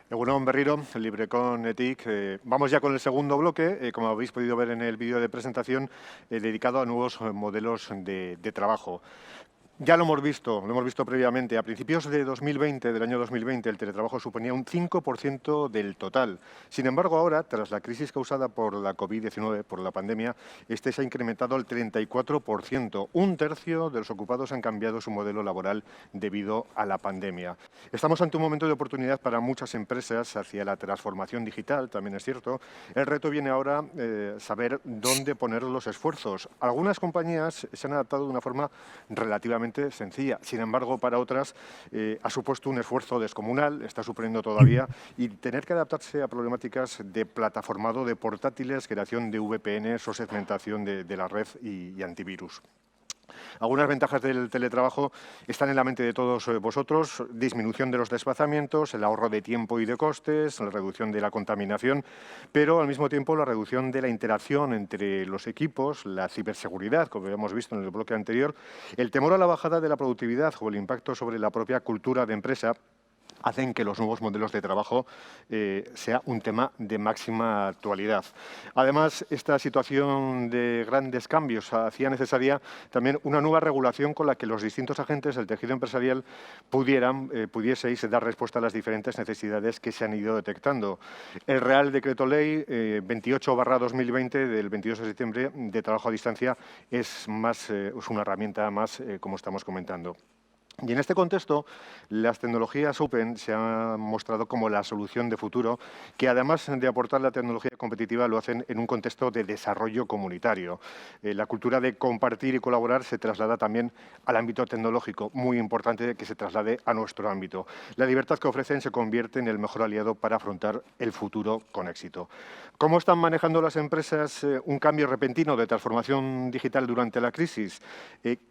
Egunon Berriro, LibreCon ETIC. Vamos ya con el segundo bloque, como habéis podido ver en el vídeo de presentación, dedicado a nuevos modelos de trabajo. Ya lo hemos visto previamente. A principios de 2020, del año 2020, el teletrabajo suponía un 5% del total. Sin embargo, ahora, tras la crisis causada por la COVID-19, por la pandemia, este se ha incrementado al 34%. Un tercio de los ocupados han cambiado su modelo laboral debido a la pandemia. Estamos ante un momento de oportunidad para muchas empresas hacia la transformación digital, también es cierto. El reto viene ahora saber dónde poner los esfuerzos. Algunas compañías se han adaptado de una forma relativamente sencilla. Sin embargo, para otras ha supuesto un esfuerzo descomunal, está suponiendo todavía, y tener que adaptarse a problemáticas de plataformado de portátiles, creación de VPNs o segmentación de la red y antivirus. Algunas ventajas del teletrabajo están en la mente de todos vosotros: disminución de los desplazamientos, el ahorro de tiempo y de costes, la reducción de la contaminación, pero al mismo tiempo la reducción de la interacción entre los equipos, la ciberseguridad, como hemos visto en el bloque anterior, el temor a la bajada de la productividad o el impacto sobre la propia cultura de empresa hacen que los nuevos modelos de trabajo sea un tema de máxima actualidad. Además, esta situación de grandes cambios hacía necesaria también una nueva regulación con la que los distintos agentes del tejido empresarial pudieseis dar respuesta a las diferentes necesidades que se han ido detectando. El Real Decreto Ley 28/2020 del 22 de septiembre de trabajo a distancia es una herramienta más, como estamos comentando. Y en este contexto, las tecnologías Open se han mostrado como la solución de futuro, que además de aportar la tecnología competitiva, lo hacen en un contexto de desarrollo comunitario. La cultura de compartir y colaborar se traslada también al ámbito tecnológico, muy importante que se traslade a nuestro ámbito. La libertad que ofrecen se convierte en el mejor aliado para afrontar el futuro con éxito. ¿Cómo están manejando las empresas un cambio repentino de transformación digital durante la crisis?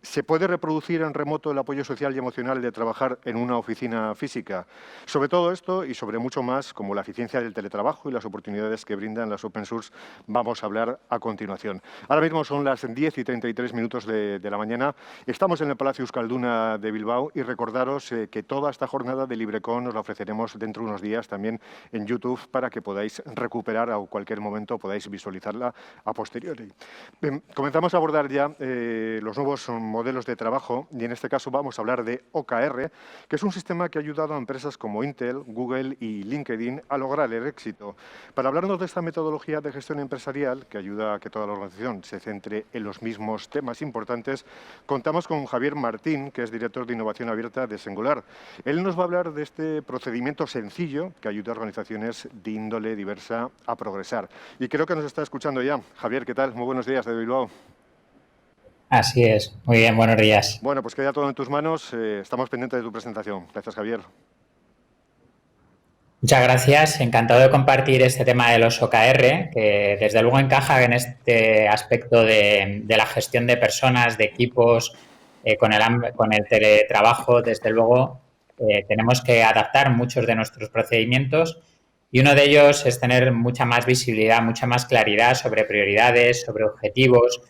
¿Se puede reproducir en remoto el apoyo social y emocional de trabajar en una oficina física? Sobre todo esto y sobre mucho más, como la eficiencia del teletrabajo y las oportunidades que brindan las open source, vamos a hablar a continuación. Ahora mismo son las 10:33 de la mañana. Estamos en el Palacio Euskalduna de Bilbao y recordaros que toda esta jornada de LibreCon os la ofreceremos dentro de unos días también en YouTube para que podáis recuperar a cualquier momento, podáis visualizarla a posteriori. Bien, comenzamos a abordar ya los nuevos modelos de trabajo y en este caso vamos a hablar de OKR, que es un sistema que ha ayudado a empresas como Intel, Google y LinkedIn a lograr el éxito. Para hablarnos de esta metodología de gestión empresarial, que ayuda a que toda la organización se centre en los mismos temas importantes, contamos con Javier Martín, que es director de Innovación Abierta de Singular. Él nos va a hablar de este procedimiento sencillo que ayuda a organizaciones de índole diversa a progresar. Y creo que nos está escuchando ya. Javier, ¿qué tal? Muy buenos días de Bilbao. Así es. Muy bien, buenos días. Bueno, pues queda todo en tus manos. Estamos pendientes de tu presentación. Gracias, Javier. Muchas gracias. Encantado de compartir este tema de los OKR, que desde luego encaja en este aspecto de la gestión de personas, de equipos, con el teletrabajo. Desde luego, tenemos que adaptar muchos de nuestros procedimientos y uno de ellos es tener mucha más visibilidad, mucha más claridad sobre prioridades, sobre objetivos,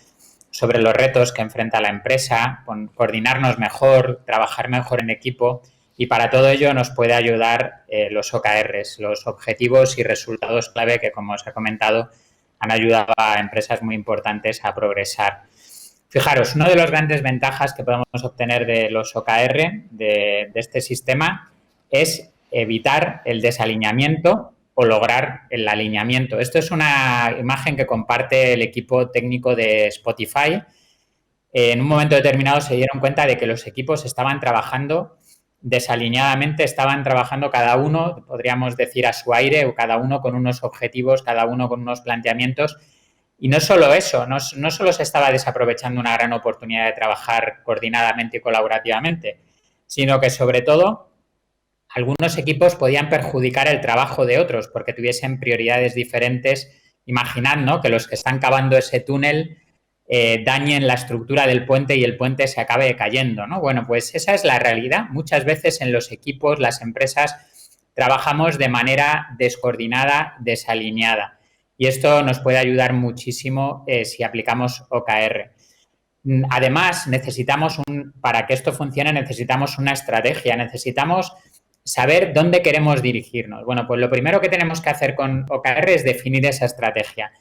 sobre los retos que enfrenta la empresa, coordinarnos mejor, trabajar mejor en equipo, y para todo ello nos puede ayudar los OKRs, los objetivos y resultados clave que, como os he comentado, han ayudado a empresas muy importantes a progresar. Fijaros, una de las grandes ventajas que podemos obtener de los OKR, de este sistema, es evitar el desalineamiento o lograr el alineamiento. Esto es una imagen que comparte el equipo técnico de Spotify. En un momento determinado se dieron cuenta de que los equipos estaban trabajando desalineadamente, estaban trabajando cada uno, podríamos decir, a su aire, o cada uno con unos objetivos, cada uno con unos planteamientos. Y no solo eso, no solo se estaba desaprovechando una gran oportunidad de trabajar coordinadamente y colaborativamente, sino que sobre todo algunos equipos podían perjudicar el trabajo de otros porque tuviesen prioridades diferentes. Imaginad, ¿no?, que los que están cavando ese túnel dañen la estructura del puente y el puente se acabe cayendo, ¿no? Bueno, pues esa es la realidad. Muchas veces en los equipos, las empresas, trabajamos de manera descoordinada, desalineada. Y esto nos puede ayudar muchísimo si aplicamos OKR. Además, para que esto funcione, necesitamos una estrategia, necesitamos saber dónde queremos dirigirnos. Bueno, pues lo primero que tenemos que hacer con OKR es definir esa estrategia.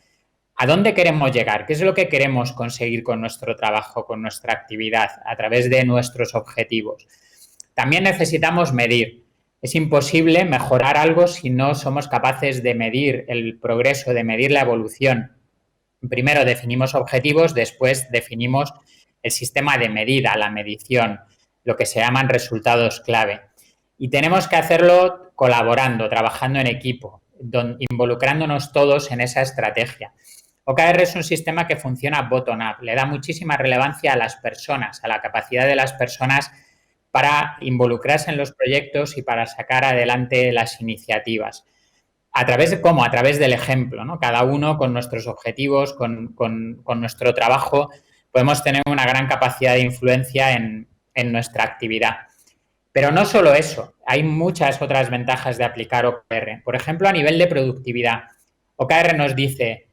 ¿A dónde queremos llegar? ¿Qué es lo que queremos conseguir con nuestro trabajo, con nuestra actividad, a través de nuestros objetivos? También necesitamos medir. Es imposible mejorar algo si no somos capaces de medir el progreso, de medir la evolución. Primero definimos objetivos, después definimos el sistema de medida, la medición, lo que se llaman resultados clave. Y tenemos que hacerlo colaborando, trabajando en equipo, involucrándonos todos en esa estrategia. OKR es un sistema que funciona bottom-up, le da muchísima relevancia a las personas, a la capacidad de las personas para involucrarse en los proyectos y para sacar adelante las iniciativas. ¿A través de cómo? A través del ejemplo, ¿no? Cada uno con nuestros objetivos, con nuestro trabajo, podemos tener una gran capacidad de influencia en nuestra actividad. Pero no solo eso, hay muchas otras ventajas de aplicar OKR. Por ejemplo, a nivel de productividad, OKR nos dice,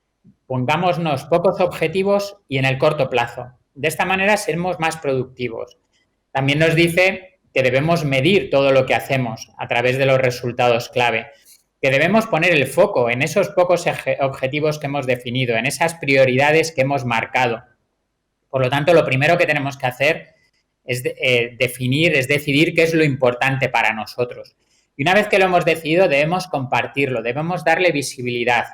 pongámonos pocos objetivos y en el corto plazo. De esta manera seremos más productivos. También nos dice que debemos medir todo lo que hacemos a través de los resultados clave, que debemos poner el foco en esos pocos objetivos que hemos definido, en esas prioridades que hemos marcado. Por lo tanto, lo primero que tenemos que hacer es decidir qué es lo importante para nosotros. Y una vez que lo hemos decidido, debemos compartirlo, debemos darle visibilidad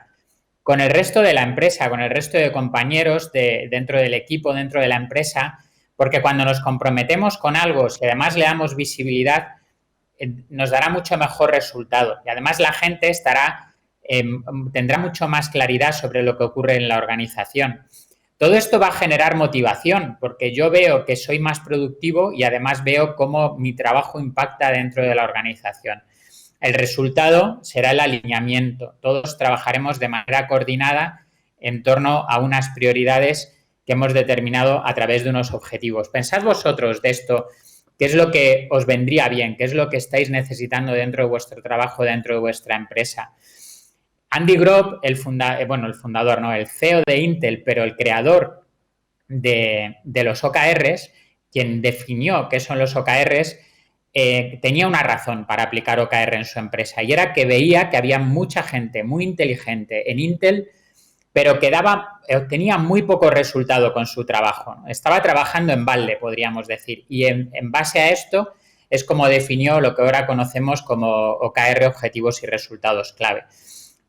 con el resto de la empresa, con el resto de compañeros dentro del equipo, dentro de la empresa, porque cuando nos comprometemos con algo, si además le damos visibilidad, nos dará mucho mejor resultado. Y además la gente tendrá mucho más claridad sobre lo que ocurre en la organización. Todo esto va a generar motivación, porque yo veo que soy más productivo y además veo cómo mi trabajo impacta dentro de la organización. El resultado será el alineamiento. Todos trabajaremos de manera coordinada en torno a unas prioridades que hemos determinado a través de unos objetivos. Pensad vosotros de esto, qué es lo que os vendría bien, qué es lo que estáis necesitando dentro de vuestro trabajo, dentro de vuestra empresa. Andy Grove, el CEO de Intel, pero el creador de los OKRs, quien definió qué son los OKRs, tenía una razón para aplicar OKR en su empresa y era que veía que había mucha gente muy inteligente en Intel, pero que obtenía muy poco resultado con su trabajo, ¿no? Estaba trabajando en balde, podríamos decir, y en base a esto es como definió lo que ahora conocemos como OKR, objetivos y resultados clave.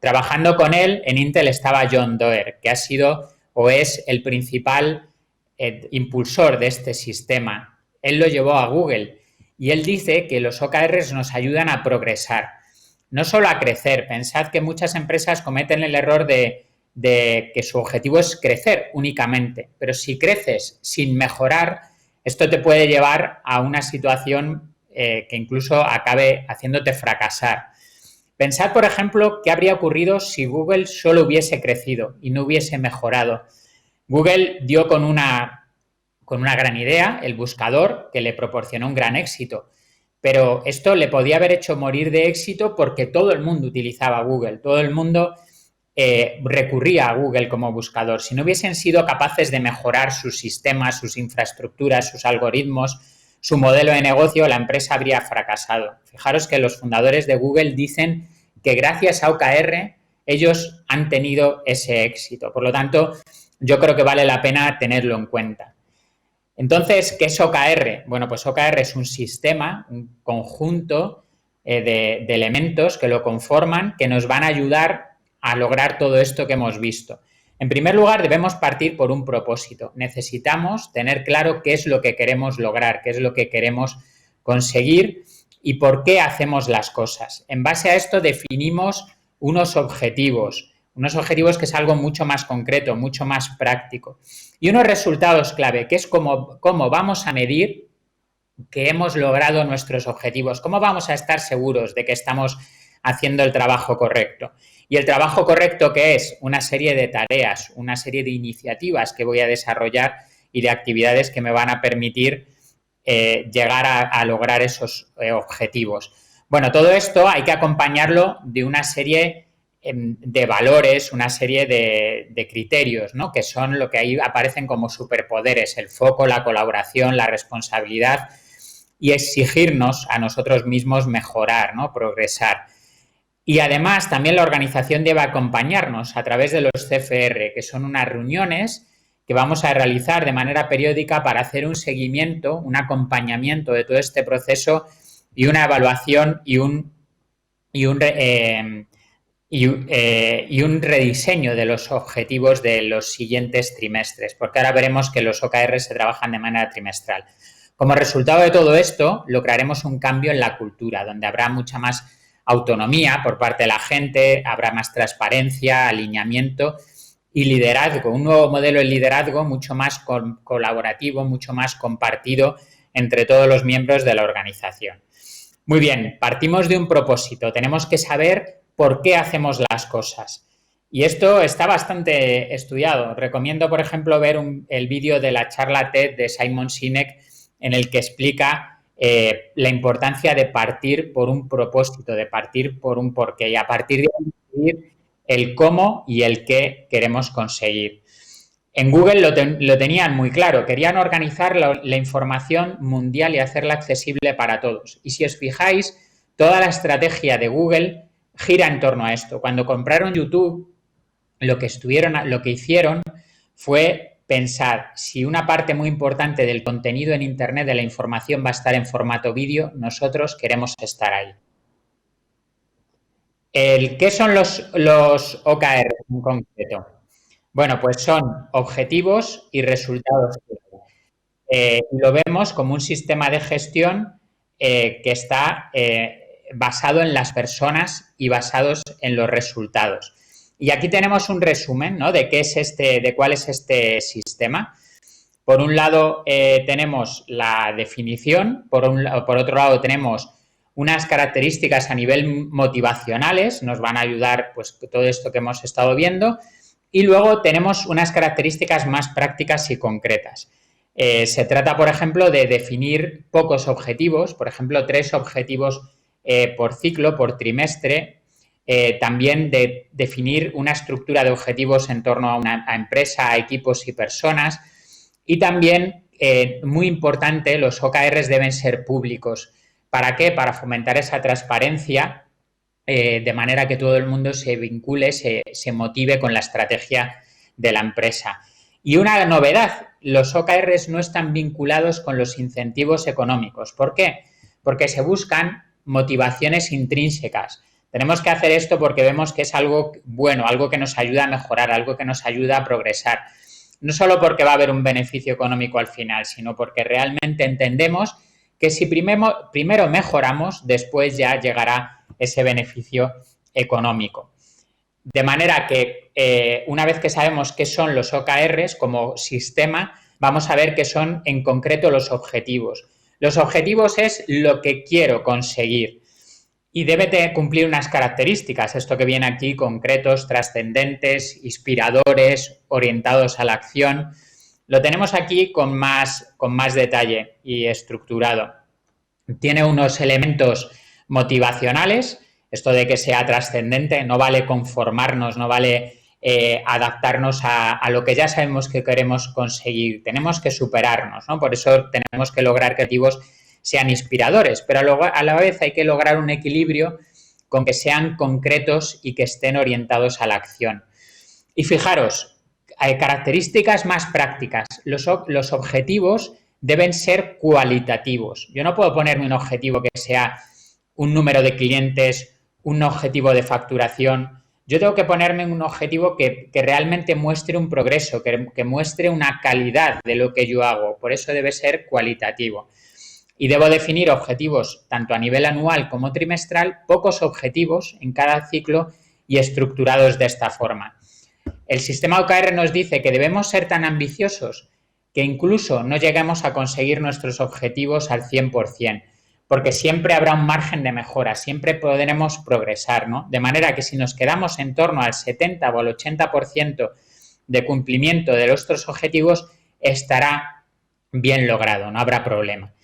Trabajando con él, en Intel estaba John Doerr, que ha sido o es el principal impulsor de este sistema. Él lo llevó a Google y él dice que los OKRs nos ayudan a progresar, no solo a crecer. Pensad que muchas empresas cometen el error de que su objetivo es crecer únicamente, pero si creces sin mejorar, esto te puede llevar a una situación que incluso acabe haciéndote fracasar. Pensad, por ejemplo, qué habría ocurrido si Google solo hubiese crecido y no hubiese mejorado. Google dio con una gran idea, el buscador, que le proporcionó un gran éxito, pero esto le podía haber hecho morir de éxito porque todo el mundo utilizaba Google, todo el mundo recurría a Google como buscador. Si no hubiesen sido capaces de mejorar sus sistemas, sus infraestructuras, sus algoritmos, su modelo de negocio, la empresa habría fracasado. Fijaros que los fundadores de Google dicen que gracias a OKR ellos han tenido ese éxito. Por lo tanto, yo creo que vale la pena tenerlo en cuenta. Entonces, ¿qué es OKR? Bueno, pues OKR es un sistema, un conjunto de elementos que lo conforman, que nos van a ayudar a lograr todo esto que hemos visto. En primer lugar, debemos partir por un propósito. Necesitamos tener claro qué es lo que queremos lograr, qué es lo que queremos conseguir y por qué hacemos las cosas. En base a esto definimos unos objetivos que es algo mucho más concreto, mucho más práctico. Y unos resultados clave, que es cómo vamos a medir que hemos logrado nuestros objetivos, cómo vamos a estar seguros de que estamos haciendo el trabajo correcto. Y el trabajo correcto, ¿qué es? Una serie de tareas, una serie de iniciativas que voy a desarrollar y de actividades que me van a permitir llegar a lograr esos objetivos. Bueno, todo esto hay que acompañarlo de una serie de valores, una serie de criterios, ¿no? Que son lo que ahí aparecen como superpoderes, el foco, la colaboración, la responsabilidad. y exigirnos a nosotros mismos mejorar, ¿no? Progresar. Y además también la organización debe acompañarnos a través de los CFR, que son unas reuniones que vamos a realizar de manera periódica para hacer un seguimiento, un acompañamiento de todo este proceso y una evaluación y un rediseño de los objetivos de los siguientes trimestres, porque ahora veremos que los OKR se trabajan de manera trimestral. Como resultado de todo esto, lograremos un cambio en la cultura, donde habrá mucha más autonomía por parte de la gente, habrá más transparencia, alineamiento y liderazgo, un nuevo modelo de liderazgo mucho más colaborativo, mucho más compartido entre todos los miembros de la organización. Muy bien, partimos de un propósito, tenemos que saber por qué hacemos las cosas. Y esto está bastante estudiado. Recomiendo, por ejemplo, ver el vídeo de la charla TED de Simon Sinek en el que explica la importancia de partir por un propósito, de partir por un porqué y a partir de ahí decidir el cómo y el qué queremos conseguir. En Google lo tenían muy claro, querían organizar la información mundial y hacerla accesible para todos. Y si os fijáis, toda la estrategia de Google gira en torno a esto. Cuando compraron YouTube, lo que hicieron fue pensar si una parte muy importante del contenido en Internet, de la información, va a estar en formato vídeo, nosotros queremos estar ahí. ¿Qué son los OKR en concreto? Bueno, pues son objetivos y resultados. Lo vemos como un sistema de gestión que está basado en las personas y basados en los resultados. Y aquí tenemos un resumen, ¿no? De cuál es este sistema. Por un lado tenemos la definición, por otro lado tenemos unas características a nivel motivacionales, nos van a ayudar pues todo esto que hemos estado viendo, y luego tenemos unas características más prácticas y concretas. Se trata, por ejemplo, de definir pocos objetivos, por ejemplo, 3 objetivos por ciclo, por trimestre. También de definir una estructura de objetivos en torno a empresa, a equipos y personas. Y también, muy importante, los OKRs deben ser públicos. ¿Para qué? Para fomentar esa transparencia, de manera que todo el mundo se vincule, se motive con la estrategia de la empresa. Y una novedad, los OKRs no están vinculados con los incentivos económicos. ¿Por qué? Porque se buscan motivaciones intrínsecas. Tenemos que hacer esto porque vemos que es algo bueno, algo que nos ayuda a mejorar, algo que nos ayuda a progresar. No solo porque va a haber un beneficio económico al final, sino porque realmente entendemos que si primero mejoramos, después ya llegará ese beneficio económico. De manera que una vez que sabemos qué son los OKRs como sistema, vamos a ver qué son en concreto los objetivos. Los objetivos es lo que quiero conseguir y debe cumplir unas características, esto que viene aquí, concretos, trascendentes, inspiradores, orientados a la acción. Lo tenemos aquí con más detalle y estructurado. Tiene unos elementos motivacionales, esto de que sea trascendente, no vale conformarnos, no vale adaptarnos a lo que ya sabemos que queremos conseguir, tenemos que superarnos, ¿no? Por eso tenemos que lograr que objetivos sean inspiradores, pero a la vez hay que lograr un equilibrio con que sean concretos y que estén orientados a la acción. Y fijaros, hay características más prácticas. Los objetivos deben ser cualitativos. Yo no puedo ponerme un objetivo que sea un número de clientes, un objetivo de facturación. Yo tengo que ponerme un objetivo que realmente muestre un progreso, que muestre una calidad de lo que yo hago. Por eso debe ser cualitativo. Y debo definir objetivos tanto a nivel anual como trimestral, pocos objetivos en cada ciclo y estructurados de esta forma. El sistema OKR nos dice que debemos ser tan ambiciosos que incluso no lleguemos a conseguir nuestros objetivos al 100%, porque siempre habrá un margen de mejora, siempre podremos progresar, ¿no? De manera que si nos quedamos en torno al 70 o al 80% de cumplimiento de nuestros objetivos, estará bien logrado, no habrá problema.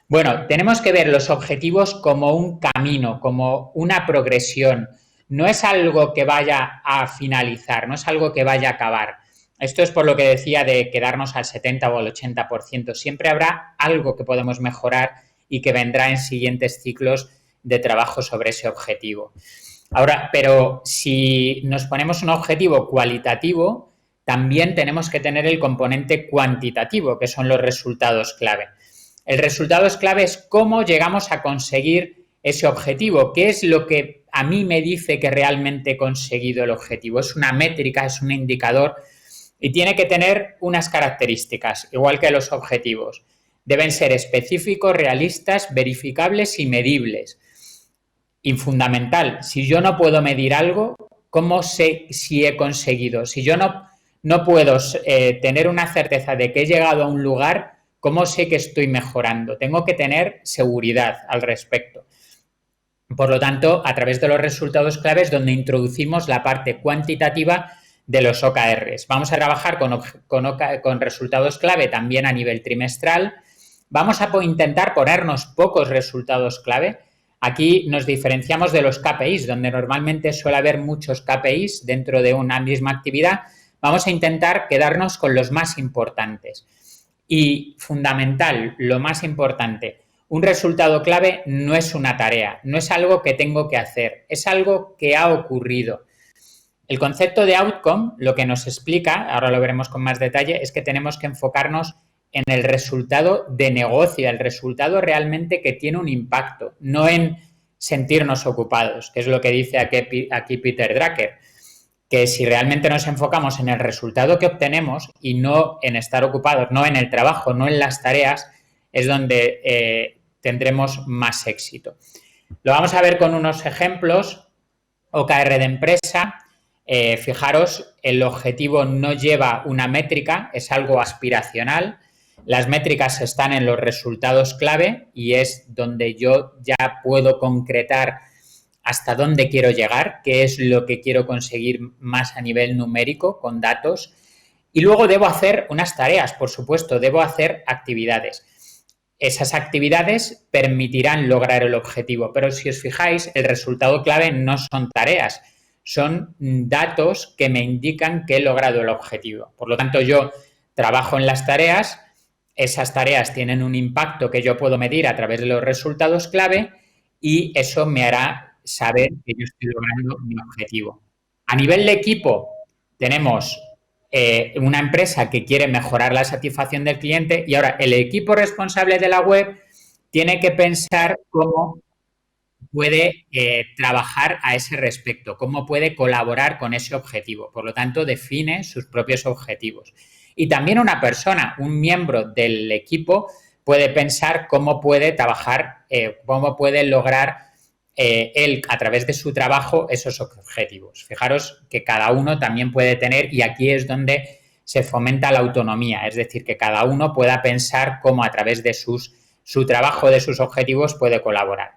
Bueno, tenemos que ver los objetivos como un camino, como una progresión. No es algo que vaya a finalizar, no es algo que vaya a acabar. Esto es por lo que decía de quedarnos al 70 o al 80%. Siempre habrá algo que podemos mejorar y que vendrá en siguientes ciclos de trabajo sobre ese objetivo. Ahora, pero si nos ponemos un objetivo cualitativo, también tenemos que tener el componente cuantitativo, que son los resultados clave. El resultado clave es cómo llegamos a conseguir ese objetivo, qué es lo que a mí me dice que realmente he conseguido el objetivo. Es una métrica, es un indicador y tiene que tener unas características, igual que los objetivos. Deben ser específicos, realistas, verificables y medibles. Y fundamental, si yo no puedo medir algo, ¿cómo sé si he conseguido? Si yo no puedo tener una certeza de que he llegado a un lugar, ¿cómo sé que estoy mejorando? Tengo que tener seguridad al respecto. Por lo tanto, a través de los resultados claves, donde introducimos la parte cuantitativa de los OKRs. Vamos a trabajar con resultados clave también a nivel trimestral. Vamos a intentar ponernos pocos resultados clave. Aquí nos diferenciamos de los KPIs, donde normalmente suele haber muchos KPIs dentro de una misma actividad. Vamos a intentar quedarnos con los más importantes. Y fundamental, lo más importante, un resultado clave no es una tarea, no es algo que tengo que hacer, es algo que ha ocurrido. El concepto de outcome, lo que nos explica, ahora lo veremos con más detalle, es que tenemos que enfocarnos en el resultado de negocio, el resultado realmente que tiene un impacto, no en sentirnos ocupados, que es lo que dice aquí Peter Drucker, que si realmente nos enfocamos en el resultado que obtenemos y no en estar ocupados, no en el trabajo, no en las tareas, es donde tendremos más éxito. Lo vamos a ver con unos ejemplos. OKR de empresa. Fijaros, el objetivo no lleva una métrica, es algo aspiracional. Las métricas están en los resultados clave y es donde yo ya puedo concretar hasta dónde quiero llegar, qué es lo que quiero conseguir más a nivel numérico con datos. Y luego debo hacer unas tareas, por supuesto, debo hacer actividades. Esas actividades permitirán lograr el objetivo, pero si os fijáis, el resultado clave no son tareas, son datos que me indican que he logrado el objetivo. Por lo tanto, yo trabajo en las tareas, esas tareas tienen un impacto que yo puedo medir a través de los resultados clave y eso me hará saber que yo estoy logrando mi objetivo. A nivel de equipo, tenemos una empresa que quiere mejorar la satisfacción del cliente y ahora el equipo responsable de la web tiene que pensar cómo puede trabajar a ese respecto, cómo puede colaborar con ese objetivo. Por lo tanto, define sus propios objetivos. Y también una persona, un miembro del equipo, puede pensar cómo puede trabajar, cómo puede lograr él, a través de su trabajo, esos objetivos. Fijaros que cada uno también puede tener, y aquí es donde se fomenta la autonomía, es decir, que cada uno pueda pensar cómo a través de su trabajo, de sus objetivos, puede colaborar.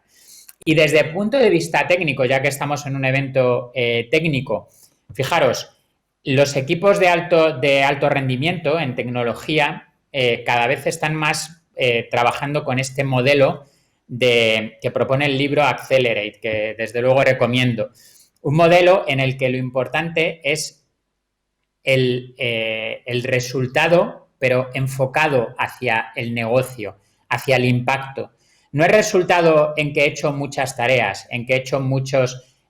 Y desde el punto de vista técnico, ya que estamos en un evento técnico, fijaros, los equipos de alto rendimiento en tecnología cada vez están más trabajando con este modelo que propone el libro Accelerate, que desde luego recomiendo. Un modelo en el que lo importante es el resultado, pero enfocado hacia el negocio, hacia el impacto. No es resultado en que he hecho muchas tareas, en que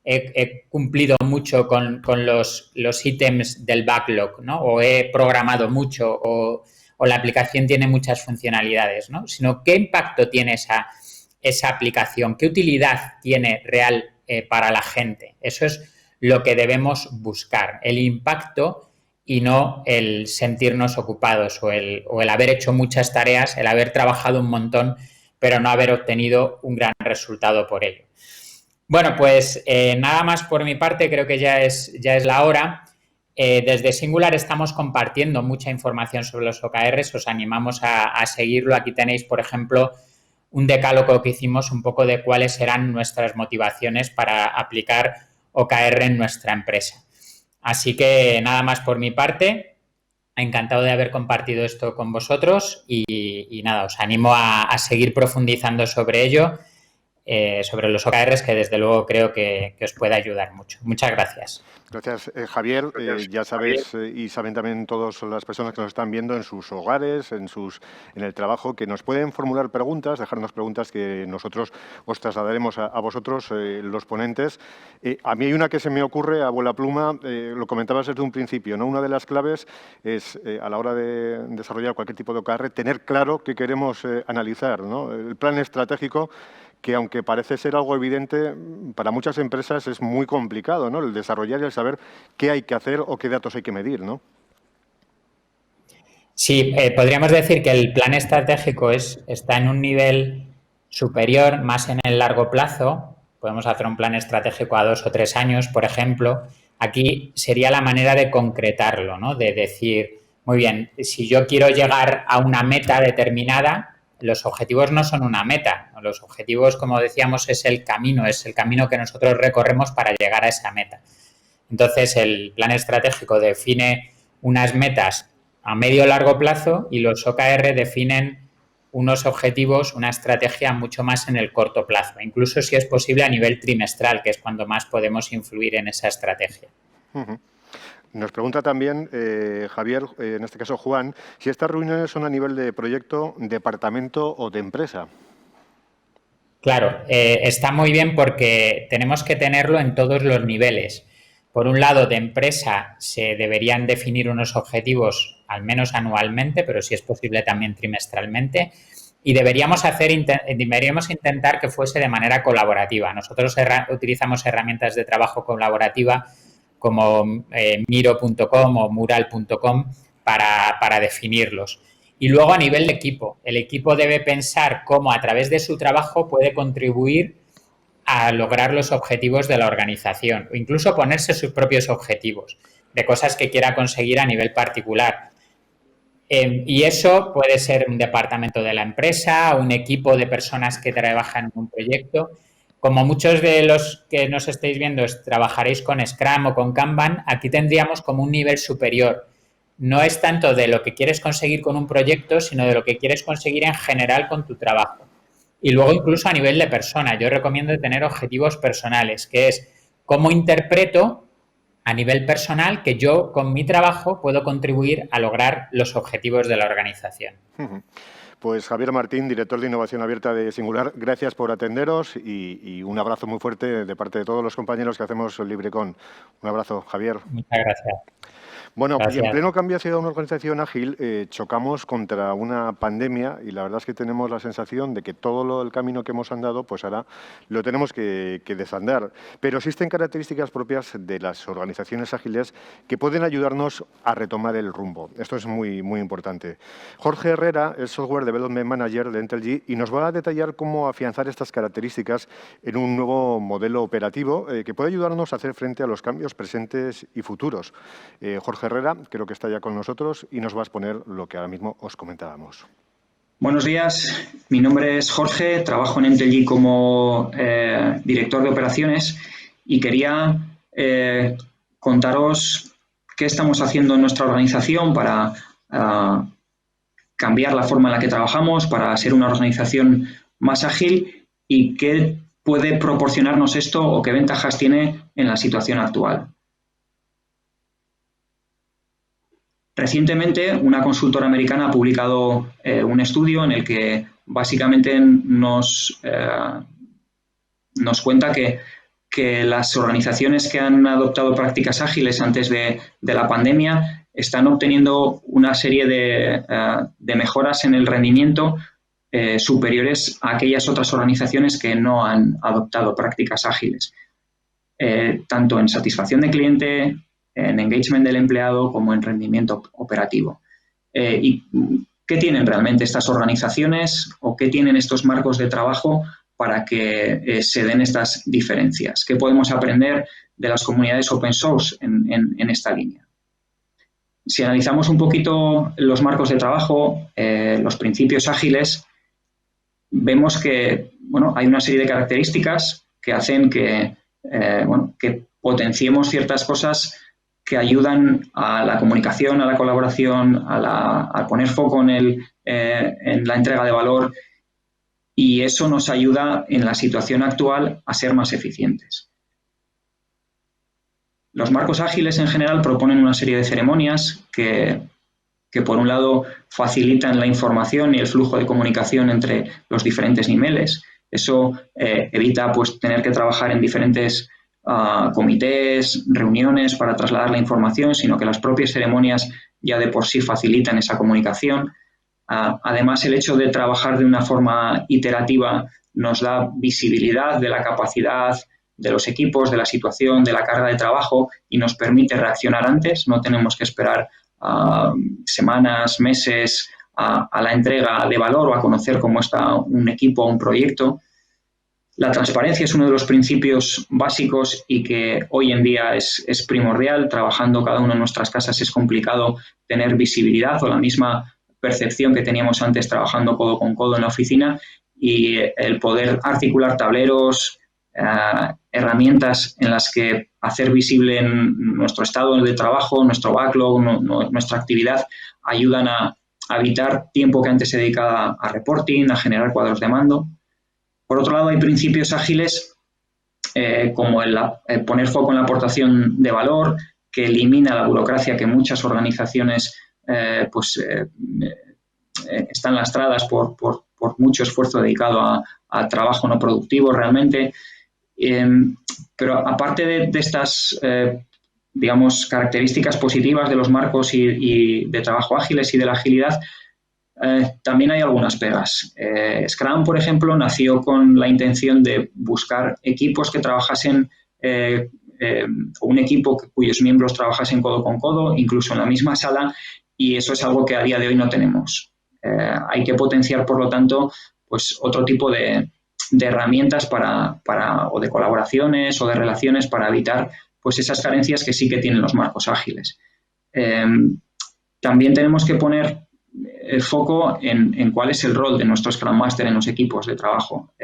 he cumplido mucho con los ítems del backlog, ¿no? O he programado mucho, o la aplicación tiene muchas funcionalidades, ¿no? Sino qué impacto tiene esa aplicación, qué utilidad tiene real para la gente. Eso es lo que debemos buscar, el impacto y no el sentirnos ocupados o el haber hecho muchas tareas, el haber trabajado un montón, pero no haber obtenido un gran resultado por ello. Bueno, pues nada más por mi parte, creo que ya es la hora. Desde Singular estamos compartiendo mucha información sobre los OKRs, os animamos a seguirlo. Aquí tenéis, por ejemplo, un decálogo que hicimos un poco de cuáles serán nuestras motivaciones para aplicar OKR en nuestra empresa. Así que nada más por mi parte, encantado de haber compartido esto con vosotros y nada, os animo a seguir profundizando sobre ello sobre los OKRs, que desde luego creo que os puede ayudar mucho. Muchas gracias. Gracias, Javier. Ya sabes, y saben también todas las personas que nos están viendo en sus hogares, en el trabajo, que nos pueden formular preguntas, dejarnos preguntas que nosotros os trasladaremos a vosotros, los ponentes. A mí hay una que se me ocurre, a vuela pluma, lo comentabas desde un principio, ¿no? Una de las claves es, a la hora de desarrollar cualquier tipo de OKR, tener claro qué queremos analizar, ¿no? El plan estratégico, que aunque parece ser algo evidente, para muchas empresas es muy complicado, ¿no? El desarrollar y el saber qué hay que hacer o qué datos hay que medir, ¿no? Sí, podríamos decir que el plan estratégico está en un nivel superior, más en el largo plazo. Podemos hacer un plan estratégico a 2 o 3 años, por ejemplo. Aquí sería la manera de concretarlo, ¿no? De decir, muy bien, si yo quiero llegar a una meta determinada, los objetivos no son una meta. Los objetivos, como decíamos, es el camino que nosotros recorremos para llegar a esa meta. Entonces, el plan estratégico define unas metas a medio o largo plazo y los OKR definen unos objetivos, una estrategia mucho más en el corto plazo, incluso si es posible a nivel trimestral, que es cuando más podemos influir en esa estrategia. Uh-huh. Nos pregunta también, Javier, en este caso Juan, si estas reuniones son a nivel de proyecto, departamento o de empresa. Claro, está muy bien porque tenemos que tenerlo en todos los niveles. Por un lado, de empresa se deberían definir unos objetivos al menos anualmente, pero si es posible también trimestralmente, y deberíamos intentar que fuese de manera colaborativa. Nosotros utilizamos herramientas de trabajo colaborativa como miro.com o mural.com para definirlos. Y luego a nivel de equipo, el equipo debe pensar cómo a través de su trabajo puede contribuir a lograr los objetivos de la organización o incluso ponerse sus propios objetivos de cosas que quiera conseguir a nivel particular. Y eso puede ser un departamento de la empresa, un equipo de personas que trabajan en un proyecto. Como muchos de los que nos estáis viendo trabajaréis con Scrum o con Kanban, aquí tendríamos como un nivel superior. No es tanto de lo que quieres conseguir con un proyecto, sino de lo que quieres conseguir en general con tu trabajo. Y luego incluso a nivel de persona, yo recomiendo tener objetivos personales, que es cómo interpreto a nivel personal que yo con mi trabajo puedo contribuir a lograr los objetivos de la organización. Pues Javier Martín, director de Innovación Abierta de Singular, gracias por atenderos y un abrazo muy fuerte de parte de todos los compañeros que hacemos LibreCon. Un abrazo, Javier. Muchas gracias. Bueno, gracias. Y en pleno cambio hacia una organización ágil, chocamos contra una pandemia y la verdad es que tenemos la sensación de que todo el camino que hemos andado, pues ahora lo tenemos que desandar. Pero existen características propias de las organizaciones ágiles que pueden ayudarnos a retomar el rumbo. Esto es muy, muy importante. Jorge Herrera es Software Development Manager de Entelgy y nos va a detallar cómo afianzar estas características en un nuevo modelo operativo que puede ayudarnos a hacer frente a los cambios presentes y futuros. Jorge Herrera, creo que está ya con nosotros y nos va a exponer lo que ahora mismo os comentábamos. Buenos días, mi nombre es Jorge, trabajo en Entelgy como director de operaciones y quería contaros qué estamos haciendo en nuestra organización para cambiar la forma en la que trabajamos, para ser una organización más ágil y qué puede proporcionarnos esto o qué ventajas tiene en la situación actual. Recientemente, una consultora americana ha publicado un estudio en el que básicamente nos cuenta que las organizaciones que han adoptado prácticas ágiles antes de la pandemia están obteniendo una serie de mejoras en el rendimiento superiores a aquellas otras organizaciones que no han adoptado prácticas ágiles, tanto en satisfacción de cliente, en engagement del empleado como en rendimiento operativo. ¿Y qué tienen realmente estas organizaciones o qué tienen estos marcos de trabajo para que se den estas diferencias? ¿Qué podemos aprender de las comunidades open source en esta línea? Si analizamos un poquito los marcos de trabajo, los principios ágiles, vemos que hay una serie de características que hacen que potenciemos ciertas cosas que ayudan a la comunicación, a la colaboración, a poner foco en la entrega de valor y eso nos ayuda en la situación actual a ser más eficientes. Los marcos ágiles en general proponen una serie de ceremonias que por un lado facilitan la información y el flujo de comunicación entre los diferentes niveles. Eso evita pues, tener que trabajar en diferentes comités, reuniones para trasladar la información, sino que las propias ceremonias ya de por sí facilitan esa comunicación. Además, el hecho de trabajar de una forma iterativa nos da visibilidad de la capacidad de los equipos, de la situación, de la carga de trabajo y nos permite reaccionar antes. No tenemos que esperar semanas, meses a la entrega de valor o a conocer cómo está un equipo o un proyecto. La transparencia es uno de los principios básicos y que hoy en día es primordial. Trabajando cada una en nuestras casas es complicado tener visibilidad o la misma percepción que teníamos antes trabajando codo con codo en la oficina, y el poder articular tableros, herramientas en las que hacer visible nuestro estado de trabajo, nuestro backlog, nuestra actividad, ayudan a evitar tiempo que antes se dedicaba a reporting, a generar cuadros de mando. Por otro lado, hay principios ágiles como el poner foco en la aportación de valor, que elimina la burocracia que muchas organizaciones están lastradas por mucho esfuerzo dedicado a trabajo no productivo realmente. Pero aparte de estas, digamos, características positivas de los marcos y de trabajo ágiles y de la agilidad, también hay algunas pegas. Scrum, por ejemplo, nació con la intención de buscar equipos que trabajasen, un equipo cuyos miembros trabajasen codo con codo, incluso en la misma sala, y eso es algo que a día de hoy no tenemos. Hay que potenciar, por lo tanto, pues otro tipo de herramientas o de colaboraciones o de relaciones para evitar pues esas carencias que sí que tienen los marcos ágiles. También tenemos que poner el foco en cuál es el rol de nuestro Scrum Master en los equipos de trabajo.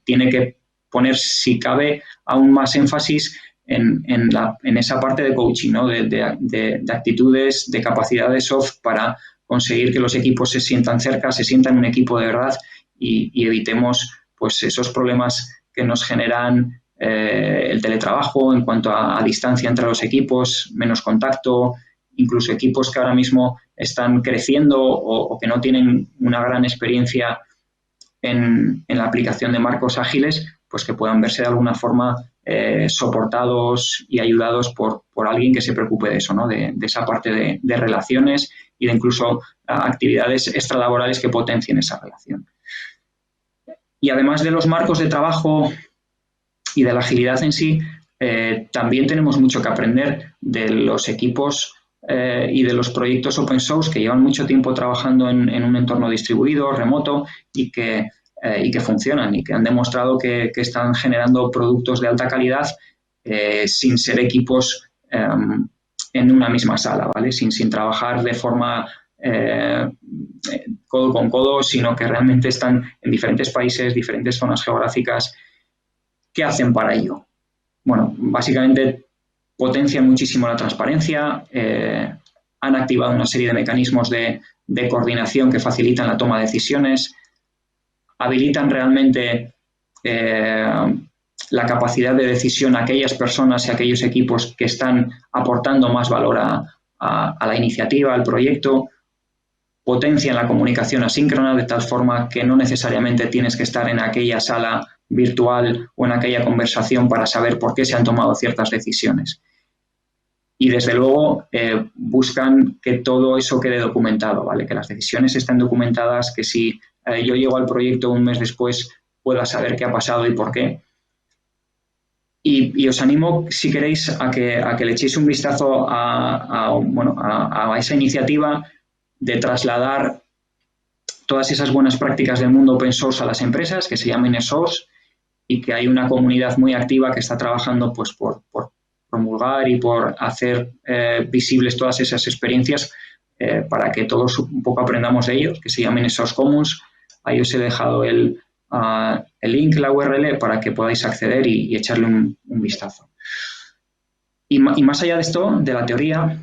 Tiene que poner, si cabe, aún más énfasis en esa parte de coaching, ¿no? de actitudes, de capacidades soft para conseguir que los equipos se sientan cerca, se sientan un equipo de verdad y evitemos pues, esos problemas que nos generan el teletrabajo en cuanto a distancia entre los equipos, menos contacto, incluso equipos que ahora mismo están creciendo o que no tienen una gran experiencia en la aplicación de marcos ágiles, pues que puedan verse de alguna forma soportados y ayudados por alguien que se preocupe de eso, ¿no? de esa parte de relaciones y de incluso actividades extralaborales que potencien esa relación. Y además de los marcos de trabajo y de la agilidad en sí, también tenemos mucho que aprender de los equipos y de los proyectos open source que llevan mucho tiempo trabajando en un entorno distribuido, remoto y que funcionan y que han demostrado que están generando productos de alta calidad sin ser equipos en una misma sala, ¿vale? Sin trabajar de forma codo con codo, sino que realmente están en diferentes países, diferentes zonas geográficas. ¿Qué hacen para ello? Bueno, básicamente potencian muchísimo la transparencia, han activado una serie de mecanismos de coordinación que facilitan la toma de decisiones, habilitan realmente la capacidad de decisión a aquellas personas y a aquellos equipos que están aportando más valor a la iniciativa, al proyecto, potencian la comunicación asíncrona de tal forma que no necesariamente tienes que estar en aquella sala virtual o en aquella conversación para saber por qué se han tomado ciertas decisiones. Y desde luego buscan que todo eso quede documentado, ¿vale? Que las decisiones estén documentadas, que si yo llego al proyecto un mes después pueda saber qué ha pasado y por qué. Y os animo, si queréis, a que le echéis un vistazo a esa iniciativa de trasladar todas esas buenas prácticas del mundo open source a las empresas, que se llama InnerSource, y que hay una comunidad muy activa que está trabajando pues, por promulgar y por hacer visibles todas esas experiencias para que todos un poco aprendamos de ellos, que se llama InnerSource Commons. Ahí os he dejado el link, la URL, para que podáis acceder y echarle un vistazo. Y más allá de esto, de la teoría,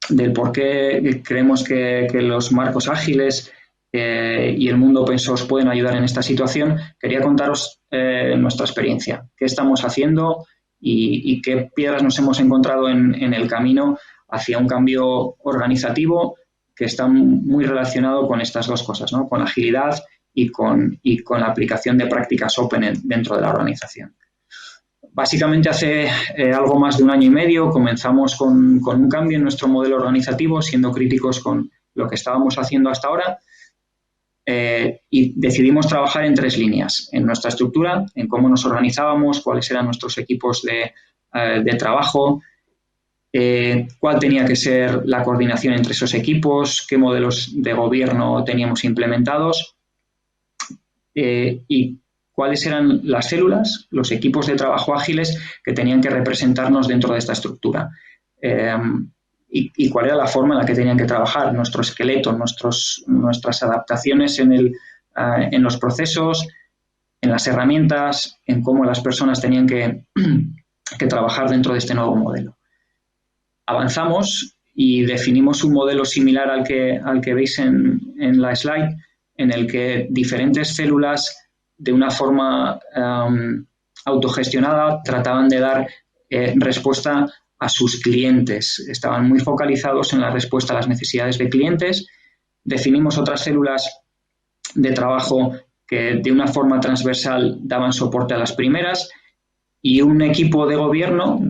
del por qué creemos que los marcos ágiles y el mundo open source pueden ayudar en esta situación, quería contaros nuestra experiencia, qué estamos haciendo y qué piedras nos hemos encontrado en el camino hacia un cambio organizativo que está muy relacionado con estas dos cosas, ¿no? Con agilidad y con la aplicación de prácticas open dentro de la organización. Básicamente hace algo más de 1 año y medio comenzamos con un cambio en nuestro modelo organizativo, siendo críticos con lo que estábamos haciendo hasta ahora, y decidimos trabajar en 3 líneas, en nuestra estructura, en cómo nos organizábamos, cuáles eran nuestros equipos de trabajo, cuál tenía que ser la coordinación entre esos equipos, qué modelos de gobierno teníamos implementados y cuáles eran las células, los equipos de trabajo ágiles que tenían que representarnos dentro de esta estructura. Y cuál era la forma en la que tenían que trabajar, nuestro esqueleto, nuestras adaptaciones en los procesos, en las herramientas, en cómo las personas tenían que trabajar dentro de este nuevo modelo. Avanzamos y definimos un modelo similar al que veis en la slide, en el que diferentes células de una forma autogestionada trataban de dar respuesta a sus clientes. Estaban muy focalizados en la respuesta a las necesidades de clientes. Definimos otras células de trabajo que de una forma transversal daban soporte a las primeras y un equipo de gobierno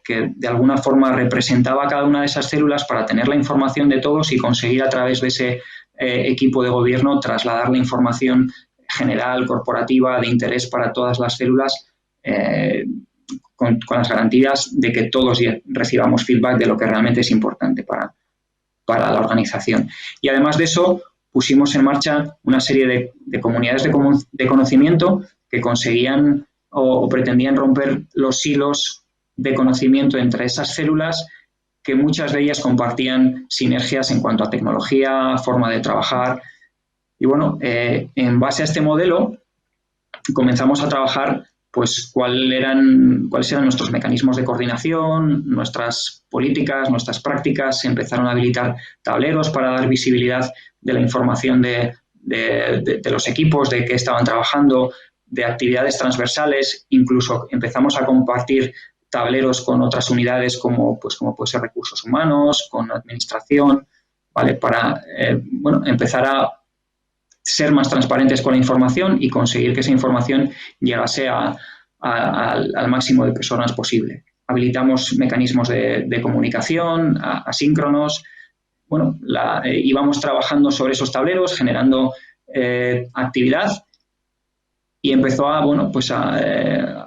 que de alguna forma representaba a cada una de esas células para tener la información de todos y conseguir a través de ese equipo de gobierno trasladar la información general, corporativa, de interés para todas las células con las garantías de que todos recibamos feedback de lo que realmente es importante para la organización. Y además de eso, pusimos en marcha una serie de comunidades de conocimiento que conseguían o pretendían romper los hilos de conocimiento entre esas células, que muchas de ellas compartían sinergias en cuanto a tecnología, forma de trabajar. Y bueno, en base a este modelo comenzamos a trabajar pues cuáles eran nuestros mecanismos de coordinación, nuestras políticas, nuestras prácticas. Se empezaron a habilitar tableros para dar visibilidad de la información de los equipos, de qué estaban trabajando, de actividades transversales. Incluso empezamos a compartir tableros con otras unidades como puede ser recursos humanos, con administración, ¿vale? Para empezar a ser más transparentes con la información y conseguir que esa información llegase al máximo de personas posible. Habilitamos mecanismos de comunicación asíncronos. Bueno, íbamos trabajando sobre esos tableros, generando actividad y empezó a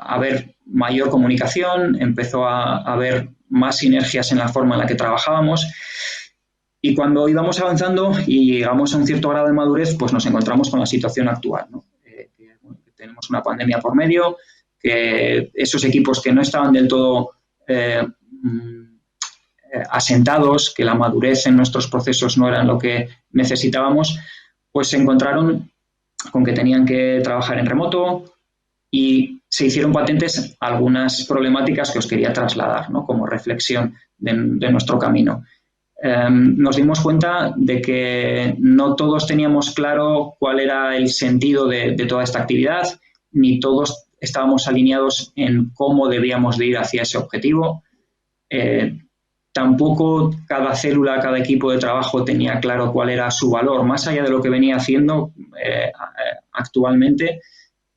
haber mayor comunicación, empezó a haber más sinergias en la forma en la que trabajábamos. Y cuando íbamos avanzando y llegamos a un cierto grado de madurez, pues nos encontramos con la situación actual, ¿no? Que tenemos una pandemia por medio, que esos equipos que no estaban del todo asentados, que la madurez en nuestros procesos no eran lo que necesitábamos, pues se encontraron con que tenían que trabajar en remoto y se hicieron patentes algunas problemáticas que os quería trasladar, ¿no? Como reflexión de nuestro camino. Nos dimos cuenta de que no todos teníamos claro cuál era el sentido de toda esta actividad, ni todos estábamos alineados en cómo debíamos de ir hacia ese objetivo. Tampoco cada célula, cada equipo de trabajo tenía claro cuál era su valor, más allá de lo que venía haciendo actualmente,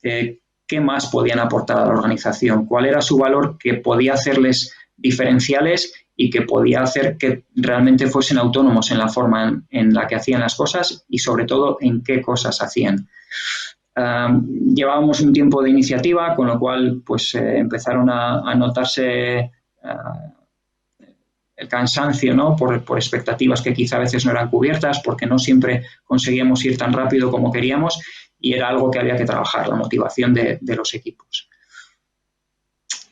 qué más podían aportar a la organización, cuál era su valor que podía hacerles diferenciales y que podía hacer que realmente fuesen autónomos en la forma en la que hacían las cosas y, sobre todo, en qué cosas hacían. Llevábamos un tiempo de iniciativa, con lo cual pues empezaron a notarse el cansancio, ¿no? por expectativas que quizá a veces no eran cubiertas, porque no siempre conseguíamos ir tan rápido como queríamos y era algo que había que trabajar, la motivación de los equipos.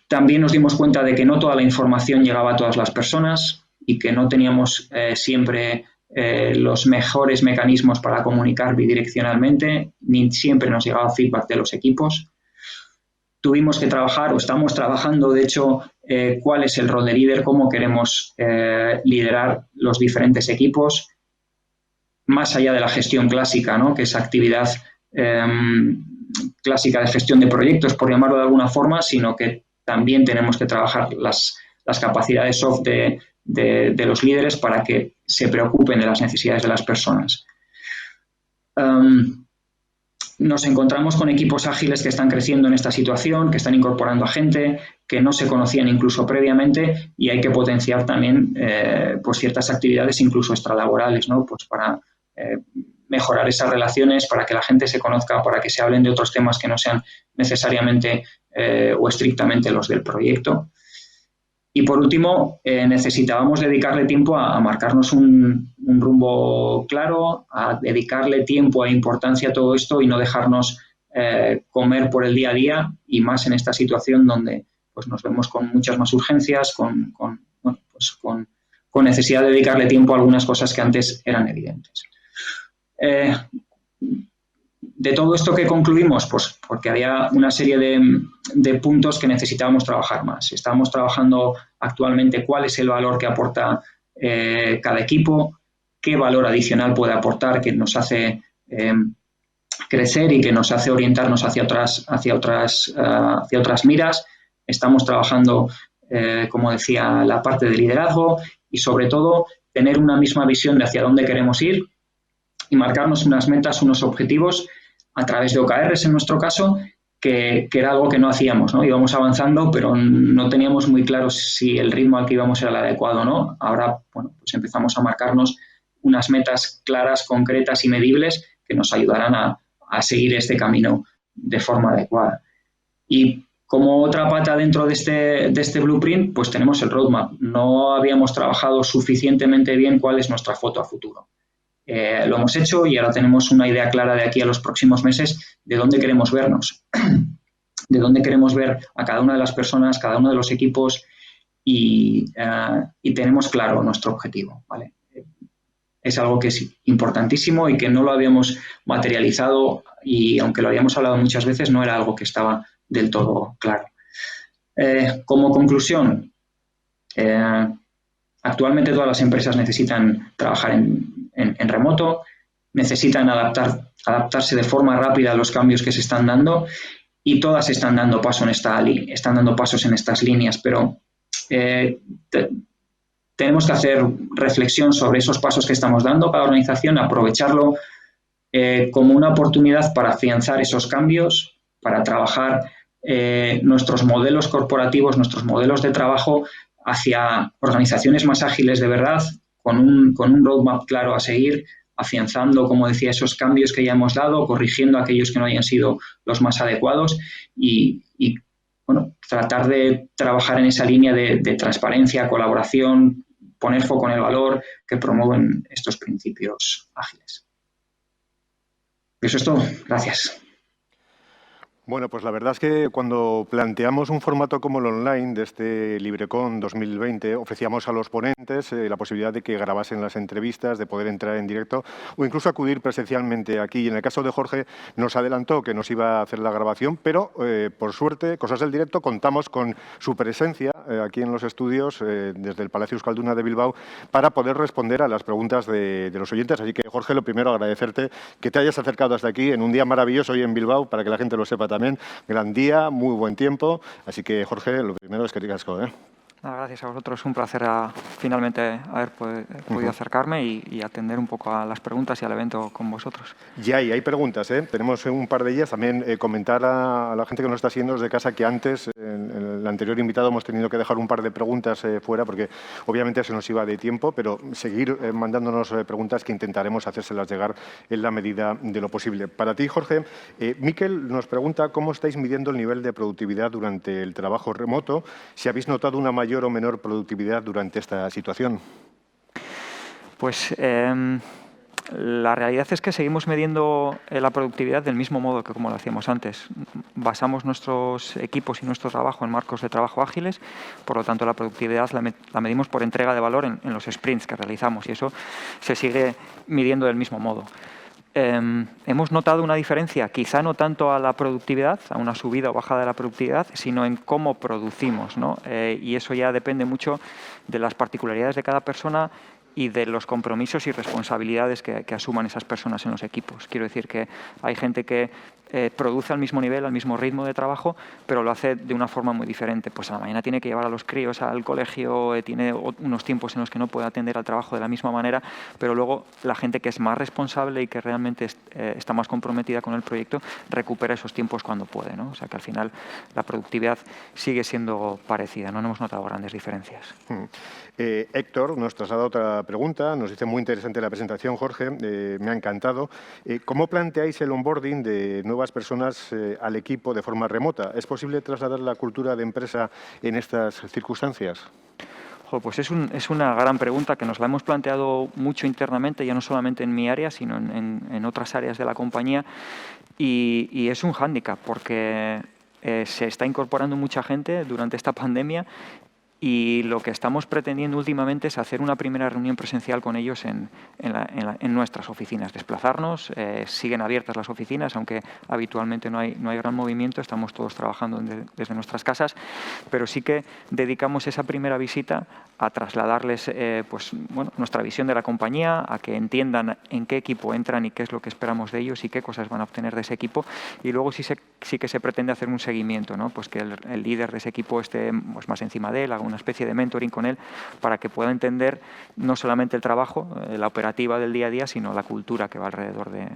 También nos dimos cuenta de que no toda la información llegaba a todas las personas y que no teníamos siempre los mejores mecanismos para comunicar bidireccionalmente, ni siempre nos llegaba feedback de los equipos. Tuvimos que trabajar, o estamos trabajando, de hecho, cuál es el rol de líder, cómo queremos liderar los diferentes equipos. más allá de la gestión clásica, ¿no? Que es actividad clásica de gestión de proyectos, por llamarlo de alguna forma, sino que también tenemos que trabajar las capacidades soft de los líderes para que se preocupen de las necesidades de las personas. Nos encontramos con equipos ágiles que están creciendo en esta situación, que están incorporando a gente que no se conocían incluso previamente, y hay que potenciar también pues ciertas actividades incluso extralaborales, ¿no? Pues para mejorar esas relaciones, para que la gente se conozca, para que se hablen de otros temas que no sean necesariamente o estrictamente los del proyecto. Y por último, necesitábamos dedicarle tiempo a marcarnos un rumbo claro, a dedicarle tiempo e importancia a todo esto y no dejarnos comer por el día a día, y más en esta situación donde pues, nos vemos con muchas más urgencias, con necesidad de dedicarle tiempo a algunas cosas que antes eran evidentes. De todo esto que concluimos, pues porque había una serie de puntos que necesitábamos trabajar más. Estamos trabajando actualmente cuál es el valor que aporta cada equipo, qué valor adicional puede aportar que nos hace crecer y que nos hace orientarnos hacia otras miras. Estamos trabajando, como decía, la parte de liderazgo y, sobre todo, tener una misma visión de hacia dónde queremos ir y marcarnos unas metas, unos objetivos a través de OKRs en nuestro caso, que era algo que no hacíamos, ¿no? Íbamos avanzando, pero no teníamos muy claro si el ritmo al que íbamos era el adecuado o no. Ahora, bueno, pues empezamos a marcarnos unas metas claras, concretas y medibles que nos ayudarán a seguir este camino de forma adecuada. Y como otra pata dentro de este blueprint, pues tenemos el roadmap. No habíamos trabajado suficientemente bien cuál es nuestra foto a futuro. Lo hemos hecho y ahora tenemos una idea clara de aquí a los próximos meses de dónde queremos vernos, de dónde queremos ver a cada una de las personas, cada uno de los equipos, y tenemos claro nuestro objetivo, ¿vale? Es algo que es importantísimo y que no lo habíamos materializado, y aunque lo habíamos hablado muchas veces, no era algo que estaba del todo claro. Como conclusión, actualmente todas las empresas necesitan trabajar en remoto, necesitan adaptarse de forma rápida a los cambios que se están dando, y todas están dando pasos en estas líneas, pero tenemos que hacer reflexión sobre esos pasos que estamos dando cada organización, aprovecharlo como una oportunidad para afianzar esos cambios, para trabajar nuestros modelos corporativos, nuestros modelos de trabajo hacia organizaciones más ágiles de verdad, con un roadmap claro a seguir, afianzando, como decía, esos cambios que ya hemos dado, corrigiendo aquellos que no hayan sido los más adecuados y bueno, tratar de trabajar en esa línea de transparencia, colaboración, poner foco en el valor que promueven estos principios ágiles. Eso es todo. Gracias. Bueno, pues la verdad es que cuando planteamos un formato como el online de este LibreCon 2020, ofrecíamos a los ponentes la posibilidad de que grabasen las entrevistas, de poder entrar en directo o incluso acudir presencialmente aquí. Y en el caso de Jorge nos adelantó que nos iba a hacer la grabación, pero por suerte, cosas del directo, contamos con su presencia aquí en los estudios desde el Palacio Euskalduna de Bilbao para poder responder a las preguntas de los oyentes. Así que, Jorge, lo primero, agradecerte que te hayas acercado hasta aquí en un día maravilloso hoy en Bilbao, para que la gente lo sepa también. Gran día, muy buen tiempo. Así que, Jorge, lo primero es que te casco, ¿eh? Gracias a vosotros. Un placer finalmente haber podido acercarme y atender un poco a las preguntas y al evento con vosotros. Ya hay preguntas, ¿eh? Tenemos un par de ellas. También comentar a la gente que nos está siguiendo desde casa que antes, en el anterior invitado, hemos tenido que dejar un par de preguntas fuera porque obviamente se nos iba de tiempo, pero seguir mandándonos preguntas que intentaremos hacérselas llegar en la medida de lo posible. Para ti, Jorge, Miquel nos pregunta cómo estáis midiendo el nivel de productividad durante el trabajo remoto, si habéis notado una mayor o menor productividad durante esta situación. Pues la realidad es que seguimos midiendo la productividad del mismo modo que como lo hacíamos antes. Basamos nuestros equipos y nuestro trabajo en marcos de trabajo ágiles, por lo tanto la productividad la medimos por entrega de valor en los sprints que realizamos, y eso se sigue midiendo del mismo modo. Hemos notado una diferencia, quizá no tanto a la productividad, a una subida o bajada de la productividad, sino en cómo producimos, ¿no? Y eso ya depende mucho de las particularidades de cada persona y de los compromisos y responsabilidades que asuman esas personas en los equipos. Quiero decir que hay gente que produce al mismo nivel, al mismo ritmo de trabajo, pero lo hace de una forma muy diferente. Pues a la mañana tiene que llevar a los críos al colegio, tiene unos tiempos en los que no puede atender al trabajo de la misma manera, pero luego la gente que es más responsable y que realmente está más comprometida con el proyecto recupera esos tiempos cuando puede, ¿no? O sea que al final la productividad sigue siendo parecida, no hemos notado grandes diferencias. Héctor nos traslada otra pregunta, nos dice muy interesante la presentación, Jorge, me ha encantado. ¿Cómo planteáis el onboarding de nuevas personas al equipo de forma remota? ¿Es posible trasladar la cultura de empresa en estas circunstancias? Pues es una gran pregunta que nos la hemos planteado mucho internamente, ya no solamente en mi área, sino en otras áreas de la compañía, y es un hándicap porque se está incorporando mucha gente durante esta pandemia y lo que estamos pretendiendo últimamente es hacer una primera reunión presencial con ellos en nuestras oficinas, desplazarnos. Siguen abiertas las oficinas, aunque habitualmente no hay gran movimiento, estamos todos trabajando desde nuestras casas, pero sí que dedicamos esa primera visita a trasladarles nuestra visión de la compañía, a que entiendan en qué equipo entran y qué es lo que esperamos de ellos y qué cosas van a obtener de ese equipo. Y luego sí que se pretende hacer un seguimiento, ¿no? Pues que el líder de ese equipo esté más encima de él, haga una especie de mentoring con él para que pueda entender no solamente el trabajo, la operativa del día a día, sino la cultura que va alrededor de...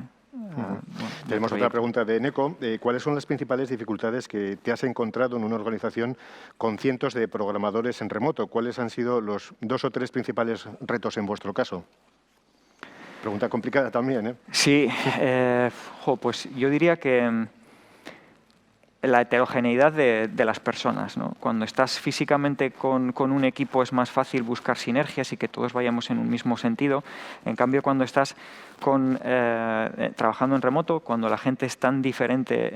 Tenemos otra pregunta de Eneco. ¿Cuáles son las principales dificultades que te has encontrado en una organización con cientos de programadores en remoto? ¿Cuáles han sido los 2 o 3 principales retos en vuestro caso? Pregunta complicada también, ¿eh? Sí, pues yo diría que la heterogeneidad de las personas, ¿no? Cuando estás físicamente con un equipo es más fácil buscar sinergias y que todos vayamos en un mismo sentido. En cambio, cuando estás trabajando en remoto, cuando la gente es tan diferente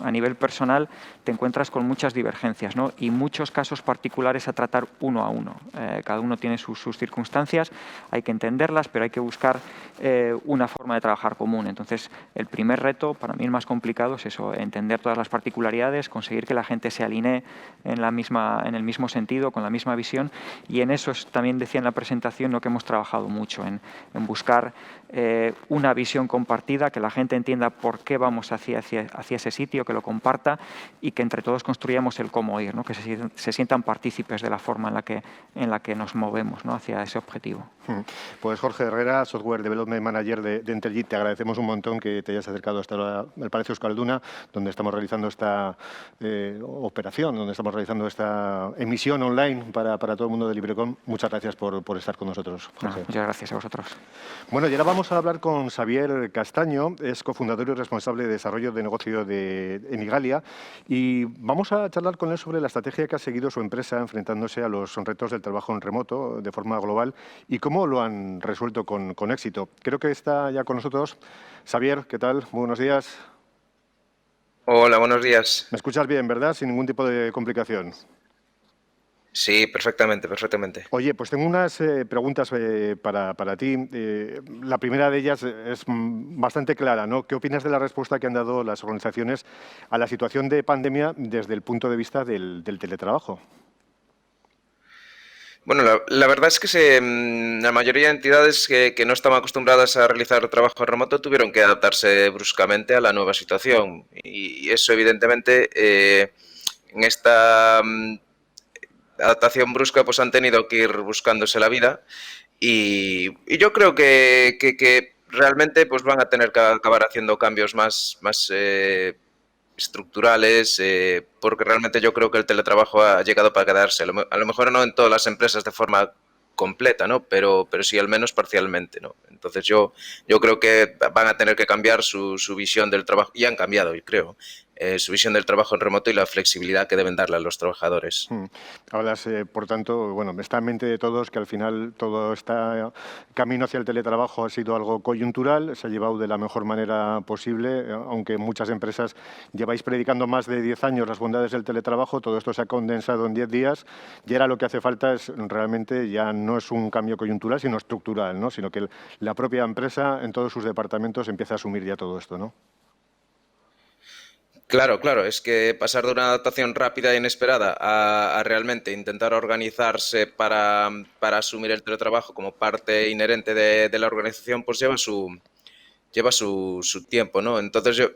a nivel personal, te encuentras con muchas divergencias, ¿no? Y muchos casos particulares a tratar uno a uno. Cada uno tiene sus circunstancias, hay que entenderlas, pero hay que buscar una forma de trabajar común. Entonces, el primer reto, para mí el más complicado, es eso, entender todas las particularidades, conseguir que la gente se alinee en el mismo sentido, con la misma visión, y en eso también decía en la presentación lo que hemos trabajado mucho, en buscar una visión compartida, que la gente entienda por qué vamos hacia ese sitio, que lo comparta y que entre todos construyamos el cómo ir, ¿no? Que se sientan partícipes de la forma en la que nos movemos, ¿no? Hacia ese objetivo. Pues Jorge Herrera, Software Development Manager de Entelgit, te agradecemos un montón que te hayas acercado hasta el Palacio Euskalduna, donde estamos realizando esta operación, donde estamos realizando esta emisión online para todo el mundo de LibreCon. Muchas gracias por estar con nosotros, Jorge. Muchas gracias a vosotros. Bueno, y ahora vamos a hablar con Xavier Castaño, es cofundador y responsable de desarrollo de negocio en Igalia, y vamos a charlar con él sobre la estrategia que ha seguido su empresa enfrentándose a los retos del trabajo en remoto de forma global y cómo lo han resuelto con éxito. Creo que está ya con nosotros Xavier, ¿qué tal? Muy buenos días. Hola, buenos días. Me escuchas bien, ¿verdad? Sin ningún tipo de complicación. Sí, perfectamente. Oye, pues tengo unas preguntas para ti. La primera de ellas es bastante clara, ¿no? ¿Qué opinas de la respuesta que han dado las organizaciones a la situación de pandemia desde el punto de vista del teletrabajo? Bueno, la verdad es que la mayoría de entidades que no estaban acostumbradas a realizar trabajo remoto tuvieron que adaptarse bruscamente a la nueva situación. Y eso, evidentemente, en esta adaptación brusca, pues han tenido que ir buscándose la vida. Y yo creo que realmente pues van a tener que acabar haciendo cambios más estructurales, porque realmente yo creo que el teletrabajo ha llegado para quedarse. A lo mejor no en todas las empresas de forma completa, ¿no? Pero sí al menos parcialmente, ¿no? Entonces yo creo que van a tener que cambiar su visión del trabajo, y han cambiado, yo creo, su visión del trabajo en remoto y la flexibilidad que deben darle a los trabajadores. Hablas, por tanto, bueno, está en mente de todos que al final todo este camino hacia el teletrabajo ha sido algo coyuntural, se ha llevado de la mejor manera posible, aunque muchas empresas lleváis predicando más de 10 años las bondades del teletrabajo, todo esto se ha condensado en 10 días y ahora lo que hace falta es realmente ya no es un cambio coyuntural, sino estructural, ¿no? Sino que la propia empresa en todos sus departamentos empieza a asumir ya todo esto, ¿no? Claro, claro, es que pasar de una adaptación rápida e inesperada a realmente intentar organizarse para asumir el teletrabajo como parte inherente de la organización, pues lleva su tiempo, ¿no? Entonces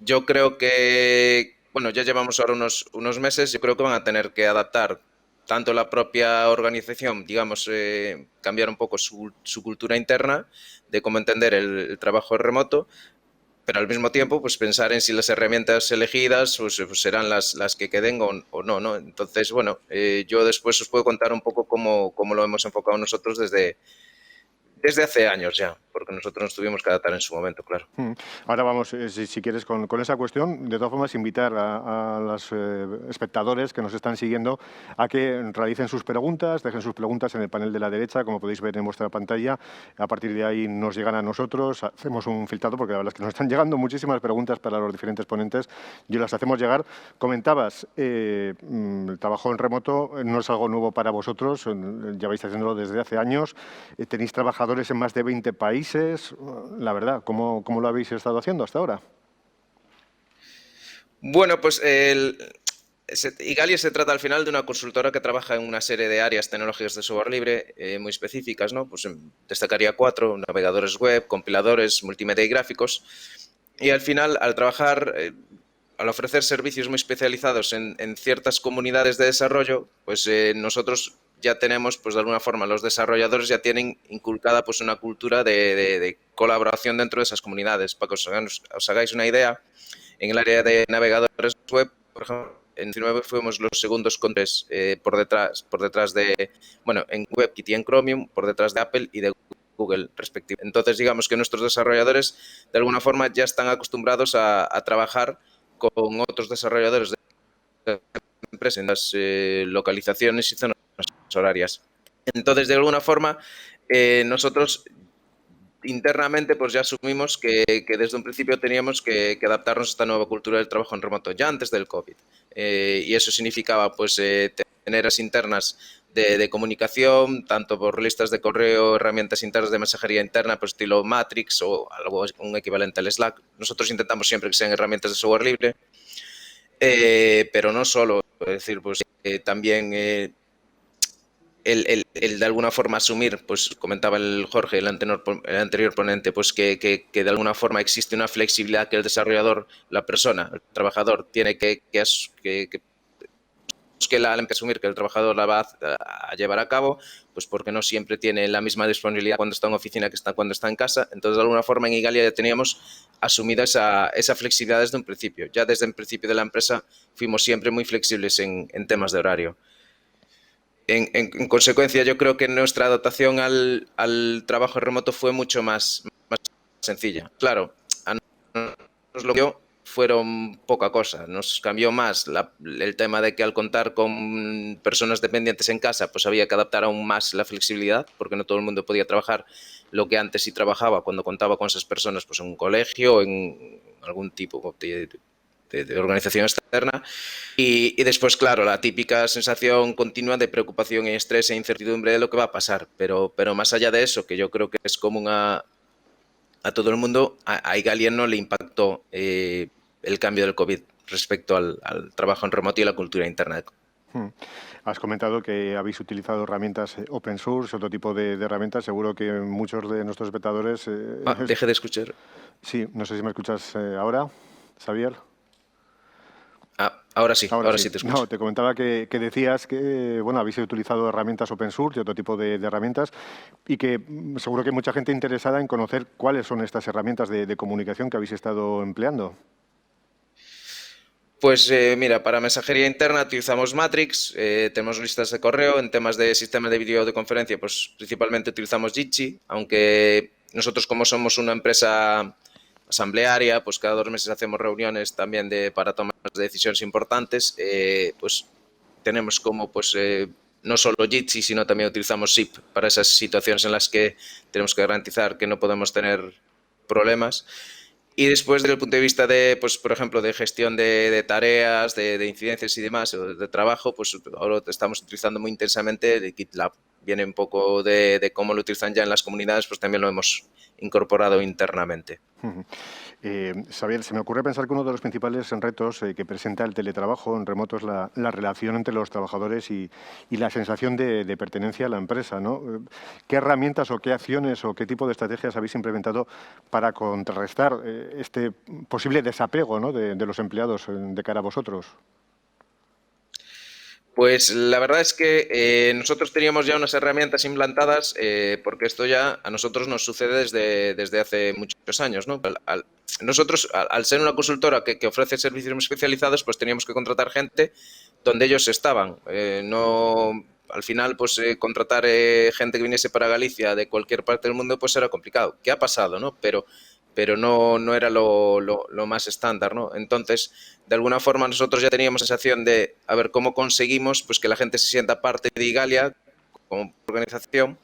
yo creo que, bueno, ya llevamos ahora unos meses, yo creo que van a tener que adaptar tanto la propia organización, digamos, cambiar un poco su cultura interna de cómo entender el trabajo remoto, pero al mismo tiempo, pues pensar en si las herramientas elegidas pues serán las que queden o no, ¿no? Entonces, bueno, yo después os puedo contar un poco cómo lo hemos enfocado nosotros desde hace años ya, porque nosotros nos tuvimos que adaptar en su momento, claro. Ahora vamos, si quieres, con esa cuestión, de todas formas, invitar a los espectadores que nos están siguiendo a que realicen sus preguntas, dejen sus preguntas en el panel de la derecha, como podéis ver en vuestra pantalla. A partir de ahí nos llegan a nosotros, hacemos un filtrado, porque la verdad es que nos están llegando muchísimas preguntas para los diferentes ponentes y las hacemos llegar. Comentabas, el trabajo en remoto no es algo nuevo para vosotros, ya vais haciéndolo desde hace años, tenéis trabajadores en más de 20 países. La verdad, ¿cómo lo habéis estado haciendo hasta ahora? Bueno, pues Igalia se trata al final de una consultora que trabaja en una serie de áreas tecnológicas de software libre muy específicas, ¿no? Pues destacaría 4, navegadores web, compiladores, multimedia y gráficos. Y al final, al trabajar, al ofrecer servicios muy especializados en ciertas comunidades de desarrollo, pues nosotros ya tenemos, pues de alguna forma, los desarrolladores ya tienen inculcada pues una cultura de colaboración dentro de esas comunidades. Para que os hagáis una idea, en el área de navegadores web, por ejemplo, en 2019 fuimos los segundos con tres por detrás de, bueno, en WebKit y en Chromium, por detrás de Apple y de Google, respectivamente. Entonces, digamos que nuestros desarrolladores, de alguna forma, ya están acostumbrados a trabajar con otros desarrolladores de empresas en las localizaciones y zonas horarias. Entonces, de alguna forma, nosotros internamente pues ya asumimos que desde un principio teníamos que adaptarnos a esta nueva cultura del trabajo en remoto, ya antes del COVID. Y eso significaba pues tener las internas de comunicación, tanto por listas de correo, herramientas internas de mensajería interna, pues estilo Matrix o algo un equivalente al Slack. Nosotros intentamos siempre que sean herramientas de software libre, pero no solo, es decir, pues también el de alguna forma asumir, pues comentaba el Jorge, el anterior ponente, pues que de alguna forma existe una flexibilidad que el desarrollador, la persona, el trabajador, tiene que asumir que el trabajador la va a llevar a cabo, pues porque no siempre tiene la misma disponibilidad cuando está en oficina que cuando está en casa. Entonces, de alguna forma, en Igalia ya teníamos asumida esa flexibilidad desde un principio. Ya desde el principio de la empresa fuimos siempre muy flexibles en temas de horario. En consecuencia, yo creo que nuestra adaptación al trabajo remoto fue mucho más sencilla. Claro, a nosotros lo que fueron poca cosa. Nos cambió más el tema de que al contar con personas dependientes en casa, pues había que adaptar aún más la flexibilidad, porque no todo el mundo podía trabajar lo que antes sí trabajaba cuando contaba con esas personas pues en un colegio o en algún tipo de organización externa y después, claro, la típica sensación continua de preocupación y estrés e incertidumbre de lo que va a pasar, pero más allá de eso, que yo creo que es común a todo el mundo, a Igalia no le impactó el cambio del COVID respecto al trabajo en remoto y la cultura interna. Has comentado que habéis utilizado herramientas open source, otro tipo de herramientas. Seguro que muchos de nuestros espectadores... Deje de escuchar. Sí, no sé si me escuchas ahora, Xavier. Ahora sí te escucho. No, te comentaba que decías que bueno, habéis utilizado herramientas open source y otro tipo de herramientas y que seguro que hay mucha gente interesada en conocer cuáles son estas herramientas de comunicación que habéis estado empleando. Pues mira, para mensajería interna utilizamos Matrix, tenemos listas de correo, en temas de sistemas de videoconferencia, pues principalmente utilizamos Jitsi, aunque nosotros como somos una empresa asamblearia, pues cada 2 meses hacemos reuniones también para tomar decisiones importantes, pues tenemos como pues no solo Jitsi, sino también utilizamos SIP para esas situaciones en las que tenemos que garantizar que no podemos tener problemas. Y después, desde el punto de vista de, pues, por ejemplo, de gestión de tareas, de incidencias y demás, o de trabajo, pues ahora estamos utilizando muy intensamente el GitLab. viene un poco de cómo lo utilizan ya en las comunidades, pues también lo hemos incorporado internamente. Xavier, se me ocurre pensar que uno de los principales retos que presenta el teletrabajo en remoto es la relación entre los trabajadores y la sensación de pertenencia a la empresa, ¿no? ¿Qué herramientas o qué acciones o qué tipo de estrategias habéis implementado para contrarrestar este posible desapego, ¿no?, de los empleados de cara a vosotros? Pues la verdad es que nosotros teníamos ya unas herramientas implantadas porque esto ya a nosotros nos sucede desde hace muchos años, ¿no? Nosotros, al ser una consultora que ofrece servicios muy especializados, pues teníamos que contratar gente donde ellos estaban. Al final, pues contratar gente que viniese para Galicia de cualquier parte del mundo, pues era complicado. ¿Qué ha pasado, no? Pero no era lo más estándar, ¿no? Entonces, de alguna forma nosotros ya teníamos esa acción de a ver cómo conseguimos pues que la gente se sienta parte de Igalia como organización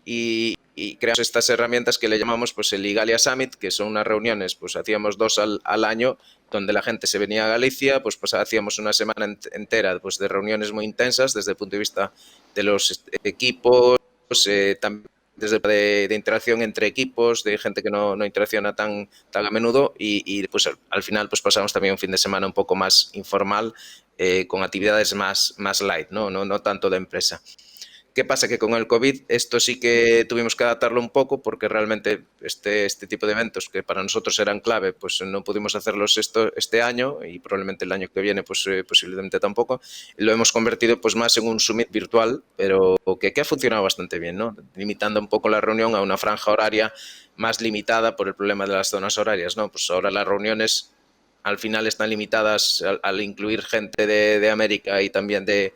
y creamos estas herramientas que le llamamos pues el Igalia Summit, que son unas reuniones, pues hacíamos 2 al año, donde la gente se venía a Galicia, pues hacíamos una semana entera pues de reuniones muy intensas desde el punto de vista de los equipos, también desde de interacción entre equipos, de gente que no interacciona tan a menudo y pues al final pues pasamos también un fin de semana un poco más informal con actividades más light, no tanto de empresa. ¿Qué pasa? Que con el COVID esto sí que tuvimos que adaptarlo un poco porque realmente este tipo de eventos que para nosotros eran clave, pues no pudimos hacerlos este año y probablemente el año que viene pues posiblemente tampoco. Y lo hemos convertido pues más en un summit virtual, pero que ha funcionado bastante bien, ¿no? Limitando un poco la reunión a una franja horaria más limitada por el problema de las zonas horarias, ¿no? Pues ahora las reuniones al final están limitadas al incluir gente de América y también de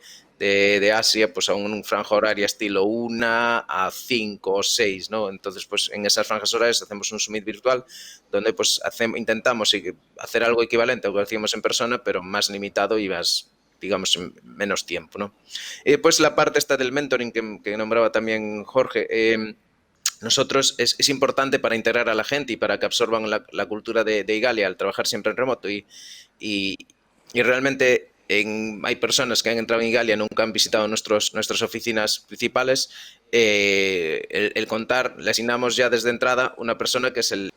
Asia, pues a un franja horaria estilo 1 a 5 o 6, ¿no? Entonces, pues en esas franjas horarias hacemos un summit virtual donde pues intentamos hacer algo equivalente a lo que hacíamos en persona, pero más limitado y más, digamos, en menos tiempo, ¿no? Y después la parte esta del mentoring que nombraba también Jorge, nosotros es importante para integrar a la gente y para que absorban la cultura de Igalia al trabajar siempre en remoto y realmente hay personas que han entrado en Igalia, nunca han visitado nuestras oficinas principales. El contar, le asignamos ya desde entrada una persona que es el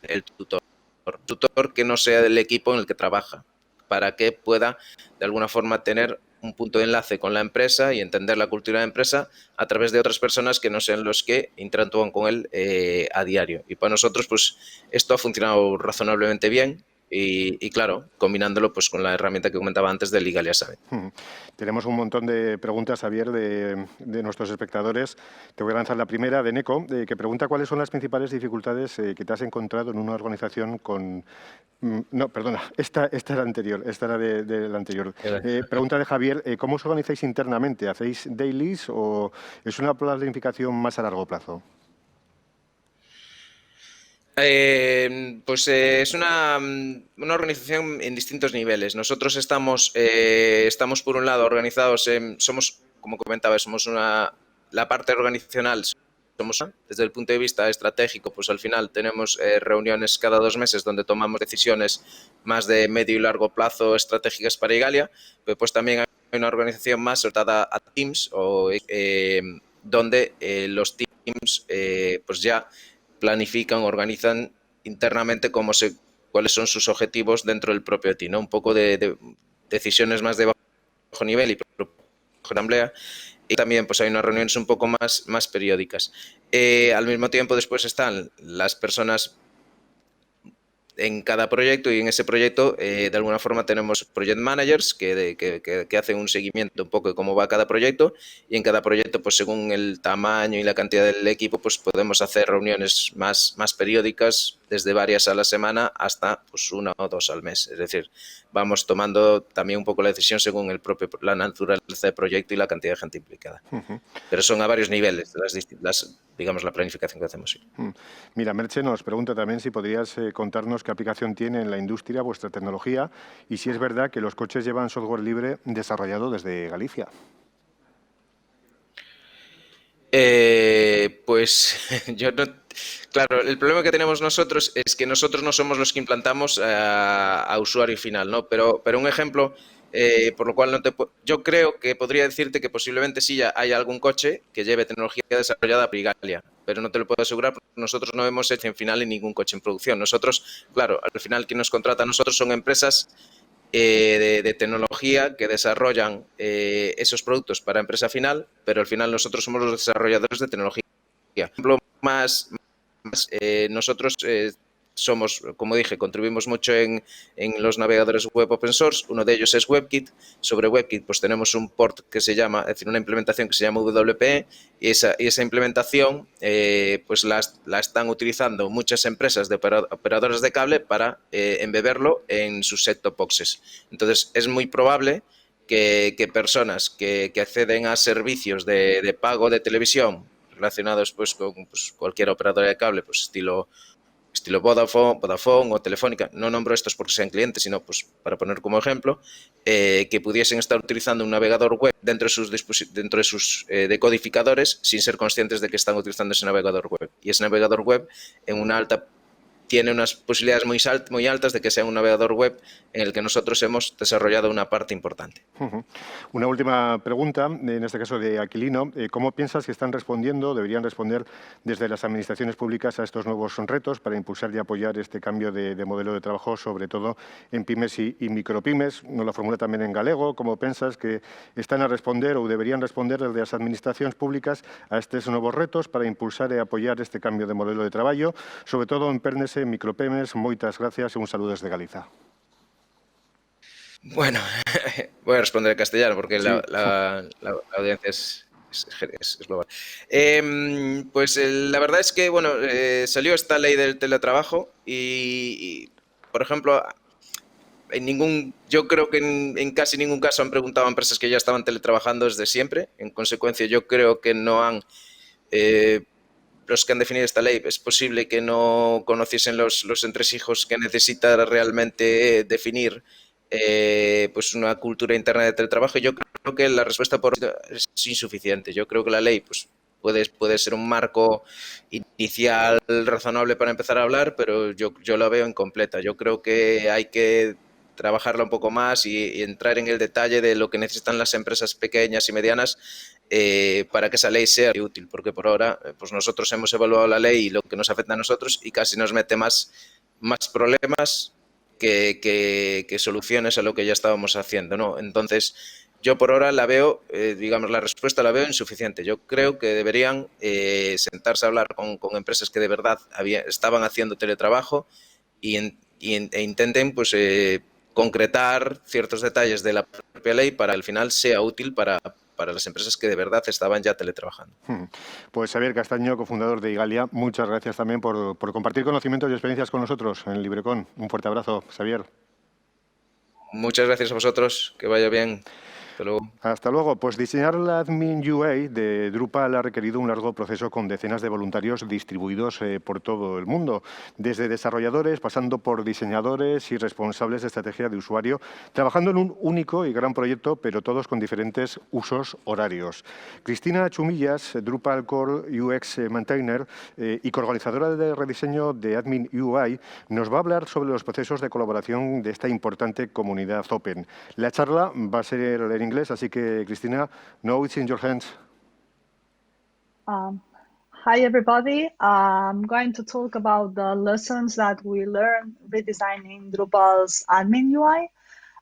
tutor que no sea del equipo en el que trabaja, para que pueda de alguna forma tener un punto de enlace con la empresa y entender la cultura de la empresa a través de otras personas que no sean los que interactúan con él a diario. Y para nosotros, pues esto ha funcionado razonablemente bien. Y claro, combinándolo pues con la herramienta que comentaba antes del Igalia Summit. Tenemos un montón de preguntas, Xavier, de nuestros espectadores. Te voy a lanzar la primera de Neko, que pregunta cuáles son las principales dificultades que te has encontrado en una organización con... No, perdona, esta era anterior, esta era de la anterior. Pregunta de Javier, ¿cómo os organizáis internamente? ¿Hacéis dailies o es una planificación más a largo plazo? Pues es una organización en distintos niveles. Nosotros estamos por un lado organizados, somos, como comentaba, somos la parte organizacional. Desde el punto de vista estratégico, pues al final tenemos reuniones cada 2 meses donde tomamos decisiones más de medio y largo plazo estratégicas para Igalia, pero pues también hay una organización más orientada a teams donde los teams pues ya planifican, organizan internamente cuáles son sus objetivos dentro del propio team, ¿no? Un poco de decisiones más de bajo nivel y asamblea. Y también pues hay unas reuniones un poco más periódicas. Al mismo tiempo después están las personas en cada proyecto y en ese proyecto de alguna forma tenemos project managers que hacen un seguimiento un poco de cómo va cada proyecto y en cada proyecto pues según el tamaño y la cantidad del equipo pues podemos hacer reuniones más periódicas desde varias a la semana hasta pues 1 o 2 al mes. Es decir, vamos tomando también un poco la decisión según la naturaleza del proyecto y la cantidad de gente implicada. Pero son a varios niveles digamos, la planificación que hacemos. Sí. Mira, Merche nos pregunta también si podrías contarnos qué aplicación tiene en la industria vuestra tecnología y si es verdad que los coches llevan software libre desarrollado desde Galicia. Pues yo no... Claro, el problema que tenemos nosotros es que nosotros no somos los que implantamos a usuario final, ¿no? Pero un ejemplo por lo cual yo creo que podría decirte que posiblemente sí ya hay algún coche que lleve tecnología desarrollada por Igalia, pero no te lo puedo asegurar porque nosotros no hemos hecho en final ningún coche en producción. Nosotros, claro, al final quien nos contrata a nosotros son empresas de tecnología que desarrollan esos productos para empresa final, pero al final nosotros somos los desarrolladores de tecnología. Por ejemplo, nosotros somos, como dije, contribuimos mucho en los navegadores web open source. Uno de ellos es WebKit. Sobre WebKit pues tenemos un port que se llama, es decir, una implementación que se llama WPE, y esa implementación pues la están utilizando muchas empresas de operadoras de cable para embeberlo en sus set-top boxes. Entonces es muy probable que personas que acceden a servicios de pago de televisión relacionados pues con cualquier operadora de cable, pues estilo Vodafone o Telefónica, no nombro estos porque sean clientes, sino pues para poner como ejemplo, que pudiesen estar utilizando un navegador web dentro de sus decodificadores sin ser conscientes de que están utilizando ese navegador web. Y ese navegador web tiene unas posibilidades muy altas de que sea un navegador web en el que nosotros hemos desarrollado una parte importante. Una última pregunta, en este caso de Aquilino. ¿Cómo piensas que están respondiendo, deberían responder desde las administraciones públicas a estos nuevos retos para impulsar y apoyar este cambio de modelo de trabajo, sobre todo en pymes y micropymes? Nos la formula también en galego. ¿Cómo piensas que están a responder ou deberían responder desde as administracións públicas a estes novos retos para impulsar e apoiar este cambio de modelo de traballo, sobre todo en PERNES e micropymes? Moitas gracias e un saludo desde Galiza. Bueno, voy a responder en castellano porque Sí. la audiencia es global. Pues la verdad es que bueno, salió esta ley del teletrabajo y por ejemplo, yo creo que en casi ningún caso han preguntado a empresas que ya estaban teletrabajando desde siempre. En consecuencia, yo creo que no han... los que han definido esta ley, es posible que no conociesen los entresijos que necesita realmente definir pues una cultura interna de teletrabajo. Yo creo que la respuesta por es insuficiente. Yo creo que la ley pues, puede ser un marco inicial razonable para empezar a hablar, pero yo la veo incompleta. Yo creo que hay que trabajarla un poco más y entrar en el detalle de lo que necesitan las empresas pequeñas y medianas para que esa ley sea útil, porque por ahora pues nosotros hemos evaluado la ley y lo que nos afecta a nosotros y casi nos mete más problemas que soluciones a lo que ya estábamos haciendo, ¿no? Entonces, yo por ahora la veo, digamos, la respuesta la veo insuficiente. Yo creo que deberían sentarse a hablar con empresas que de verdad estaban haciendo teletrabajo e intenten pues concretar ciertos detalles de la propia ley para que al final sea útil para las empresas que de verdad estaban ya teletrabajando. Pues Xavier Castaño, cofundador de Igalia, muchas gracias también por compartir conocimientos y experiencias con nosotros en LibreCon. Un fuerte abrazo, Xavier. Muchas gracias a vosotros, que vaya bien. Hasta luego. Hasta luego. Pues diseñar la Admin UI de Drupal ha requerido un largo proceso con decenas de voluntarios distribuidos por todo el mundo, desde desarrolladores, pasando por diseñadores y responsables de estrategia de usuario, trabajando en un único y gran proyecto, pero todos con diferentes usos horarios. Cristina Chumillas, Drupal Core UX Maintainer y coorganizadora de rediseño de Admin UI, nos va a hablar sobre los procesos de colaboración de esta importante comunidad open. La charla va a ser en inglés, así que, Cristina, now it's in your hands. Hi, everybody. I'm going to talk about the lessons that we learned redesigning Drupal's admin UI.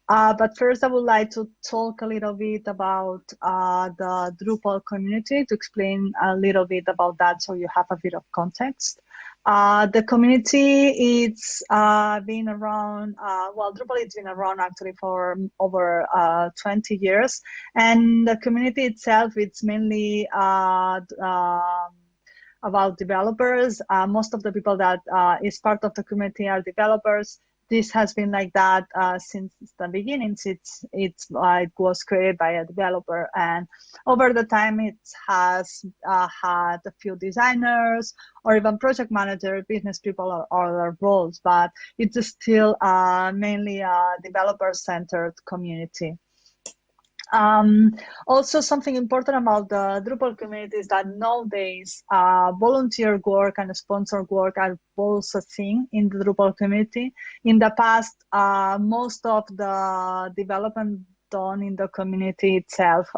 But first, I would like to talk a little bit about the Drupal community to explain a little bit about that so you have a bit of context. The community, it's been around, well, Drupal has been around actually for over 20 years. And the community itself, it's mainly about developers. Most of the people that is part of the community are developers. This has been like that since the beginning. It was created by a developer, and over the time it has had a few designers or even project managers, business people, or other roles, but it's still mainly a developer-centered community. Also, something important about the Drupal community is that nowadays volunteer work and sponsor work are both a thing in the Drupal community. In the past, most of the development done in the community itself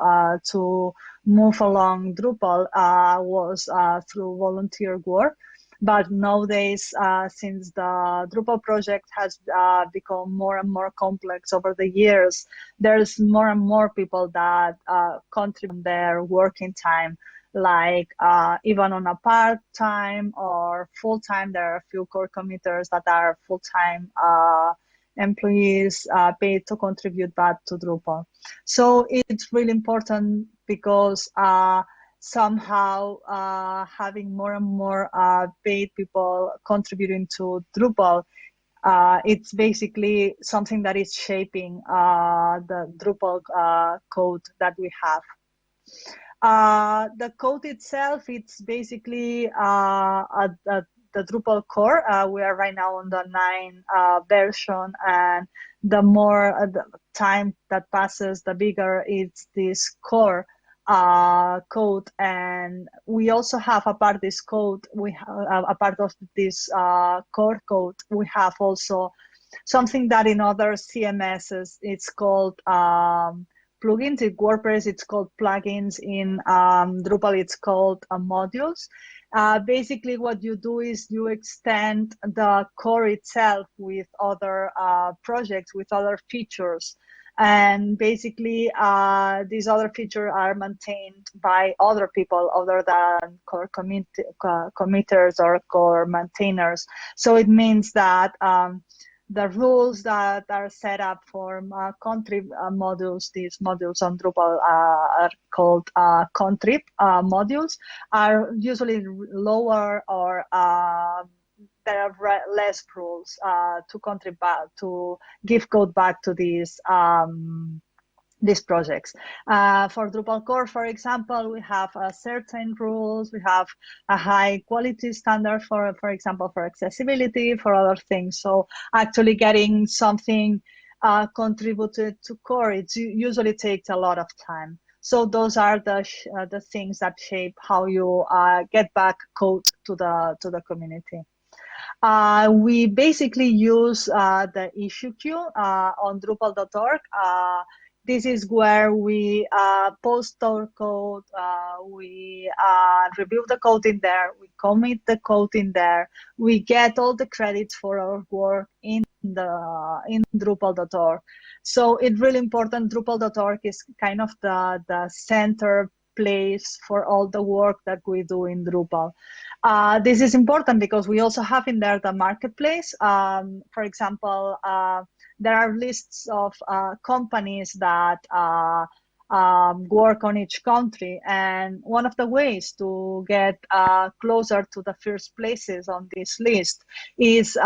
to move along Drupal was through volunteer work. But nowadays, since the Drupal project has become more and more complex over the years, there's more and more people that contribute their working time, like even on a part-time or full-time. There are a few core committers that are full-time employees paid to contribute back to Drupal. So it's really important because somehow having more and more paid people contributing to Drupal, it's basically something that is shaping the Drupal code that we have. The code itself, it's basically the Drupal core. We are right now on the 9 version, and the more the time that passes, the bigger it's this core code. And we also have a part of this code, we have a part of this core code, we have also something that in other CMSs it's called plugins. In WordPress it's called plugins. In Drupal it's called modules. Basically what you do is you extend the core itself with other projects, with other features. And basically, these other features are maintained by other people other than core committers or core maintainers. So it means that the rules that are set up for contrib modules, these modules on Drupal are called contrib modules, are usually lower, or there are less rules to contribute to give code back to these projects. For Drupal core, for example, we have certain rules. We have a high quality standard for example, for accessibility, for other things. So actually getting something contributed to core, it usually takes a lot of time. So those are the things that shape how you get back code to the community. We basically use the issue queue on Drupal.org. This is where we post our code, we review the code in there, we commit the code in there, we get all the credits for our work in Drupal.org. So it's really important. Drupal.org is kind of the center place for all the work that we do in Drupal. This is important because we also have in there the marketplace. For example, there are lists of companies that work on each country, and one of the ways to get closer to the first places on this list is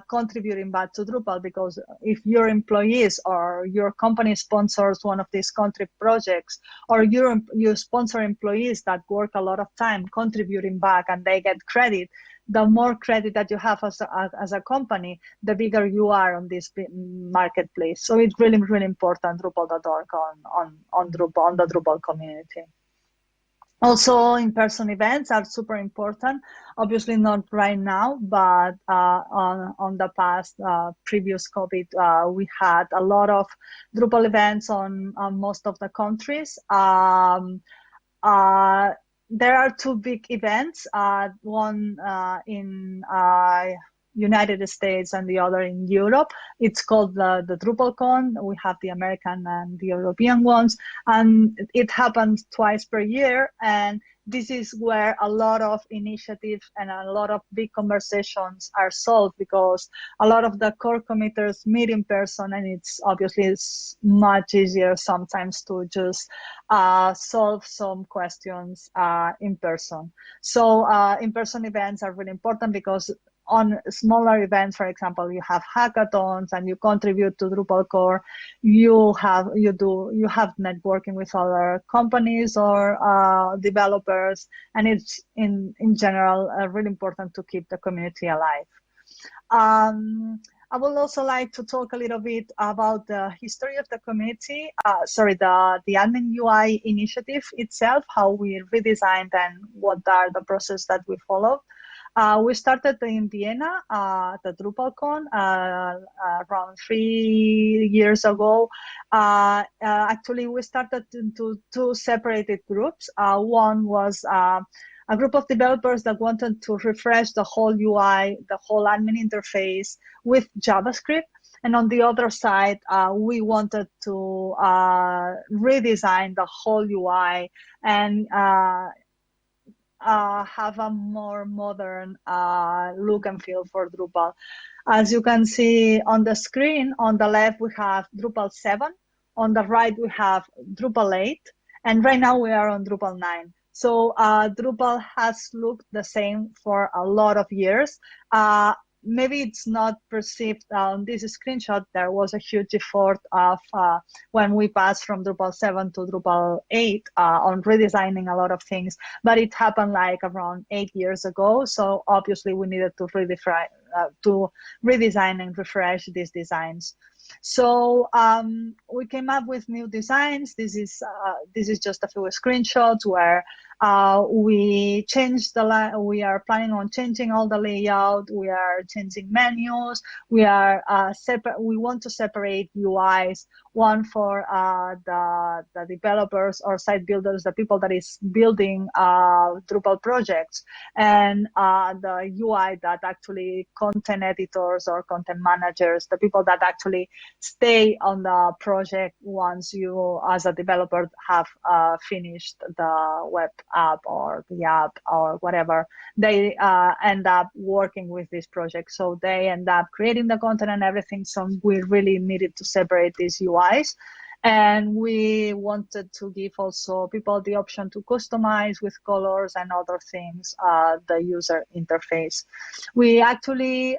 contributing back to Drupal, because if your employees or your company sponsors one of these contrib projects, or you sponsor employees that work a lot of time contributing back and they get credit, the more credit that you have as a company, the bigger you are on this marketplace. So it's really, really important, Drupal.org on the Drupal community. Also, in-person events are super important. Obviously not right now, but on the past, previous COVID, we had a lot of Drupal events on most of the countries. There are 2 big events, one in United States and the other in Europe. It's called the DrupalCon. We have the American and the European ones, and it happens twice per year. And this is where a lot of initiatives and a lot of big conversations are solved, because a lot of the core committers meet in person, and it's much easier sometimes to just solve some questions in person. So in-person events are really important, because on smaller events, for example, you have hackathons and you contribute to Drupal core, you have networking with other companies or developers, and it's in general really important to keep the community alive. I would also like to talk a little bit about the history of the community, the Admin UI initiative itself, how we redesigned and what are the process that we followed. We started in Vienna at the DrupalCon around 3 years ago. Actually, we started into two separated groups. One was a group of developers that wanted to refresh the whole UI, the whole admin interface with JavaScript. And on the other side, we wanted to redesign the whole UI and have a more modern look and feel for Drupal. As you can see on the screen, on the left we have Drupal 7, on the right we have Drupal 8, and right now we are on Drupal 9. So Drupal has looked the same for a lot of years. Maybe it's not perceived on this screenshot. There was a huge effort of when we passed from Drupal 7 to Drupal 8 on redesigning a lot of things, but it happened like around 8 years ago. So obviously we needed to redesign and refresh these designs. So we came up with new designs. This is just a few screenshots where we changed we are planning on changing all the layout. We are changing menus. We are we want to separate UIs, one for the developers or site builders, the people that is building Drupal projects, and the UI that actually content editors or content managers, the people that actually stay on the project once you, as a developer, have finished the web app or the app or whatever. They end up working with this project. So they end up creating the content and everything. So we really needed to separate these UIs. And we wanted to give also people the option to customize with colors and other things the user interface. We actually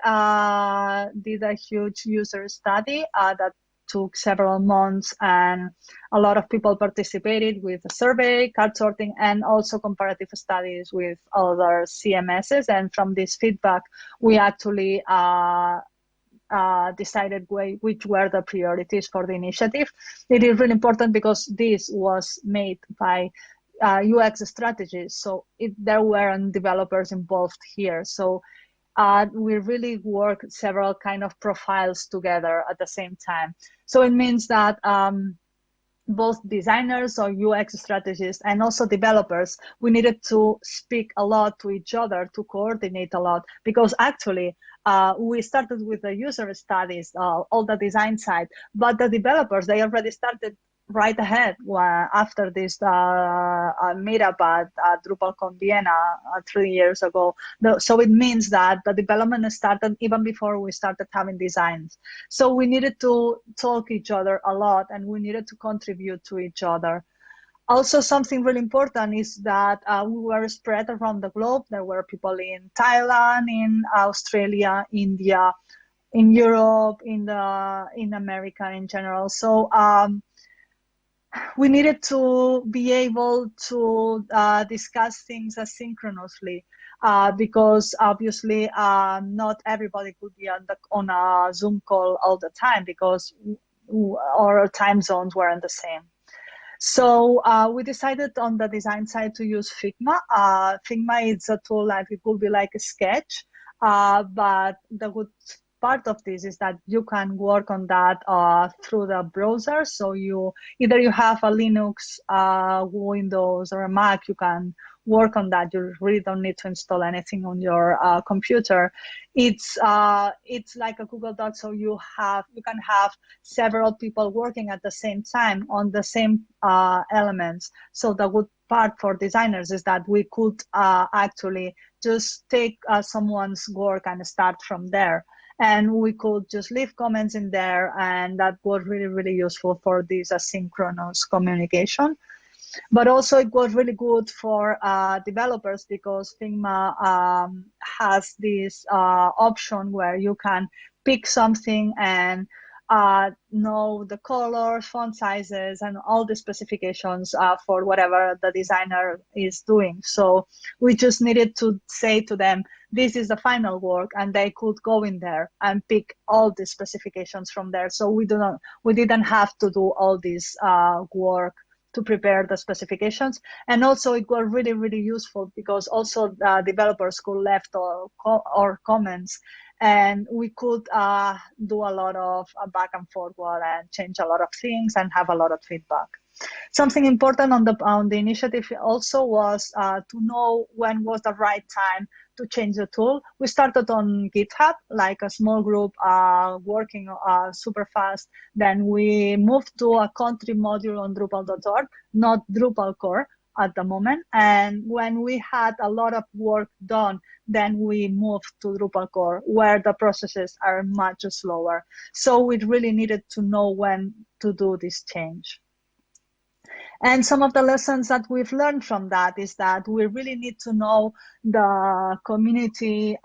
did a huge user study that took several months, and a lot of people participated with a survey, card sorting, and also comparative studies with other CMSs. And from this feedback, we actually decided which were the priorities for the initiative. It is really important because this was made by UX strategists, so there weren't developers involved here. So we really work several kind of profiles together at the same time. So it means that both designers or UX strategists and also developers, we needed to speak a lot to each other, to coordinate a lot, because actually we started with the user studies, all the design side, but the developers, they already started right ahead after this meetup at DrupalCon Vienna 3 years ago. So it means that the development started even before we started having designs. So we needed to talk each other a lot, and we needed to contribute to each other. Also, something really important is that we were spread around the globe. There were people in Thailand, in Australia, India, in Europe, in America in general. So we needed to be able to discuss things asynchronously because obviously not everybody could be on a Zoom call all the time because our time zones weren't the same. So we decided on the design side to use Figma. Figma is a tool like it could be like a sketch, but the good part of this is that you can work on that through the browser. So you have a Linux, Windows, or a Mac, you can work on that. You really don't need to install anything on your computer. It's like a Google Doc, so you can have several people working at the same time on the same elements. So the good part for designers is that we could actually just take someone's work and start from there. And we could just leave comments in there, and that was really, really useful for this asynchronous communication. But also it was really good for developers because Figma has this option where you can pick something and know the colors, font sizes, and all the specifications for whatever the designer is doing. So we just needed to say to them, this is the final work, and they could go in there and pick all the specifications from there. So we didn't have to do all this work to prepare the specifications. And also it was really, really useful because also the developers could left or comments, and we could do a lot of back and forward and change a lot of things and have a lot of feedback. Something important on the initiative also was to know when was the right time to change the tool. We started on GitHub, like a small group working super fast. Then we moved to a country module on Drupal.org, not Drupal core at the moment. And when we had a lot of work done, then we moved to Drupal core, where the processes are much slower. So we really needed to know when to do this change. And some of the lessons that we've learned from that is that we really need to know the community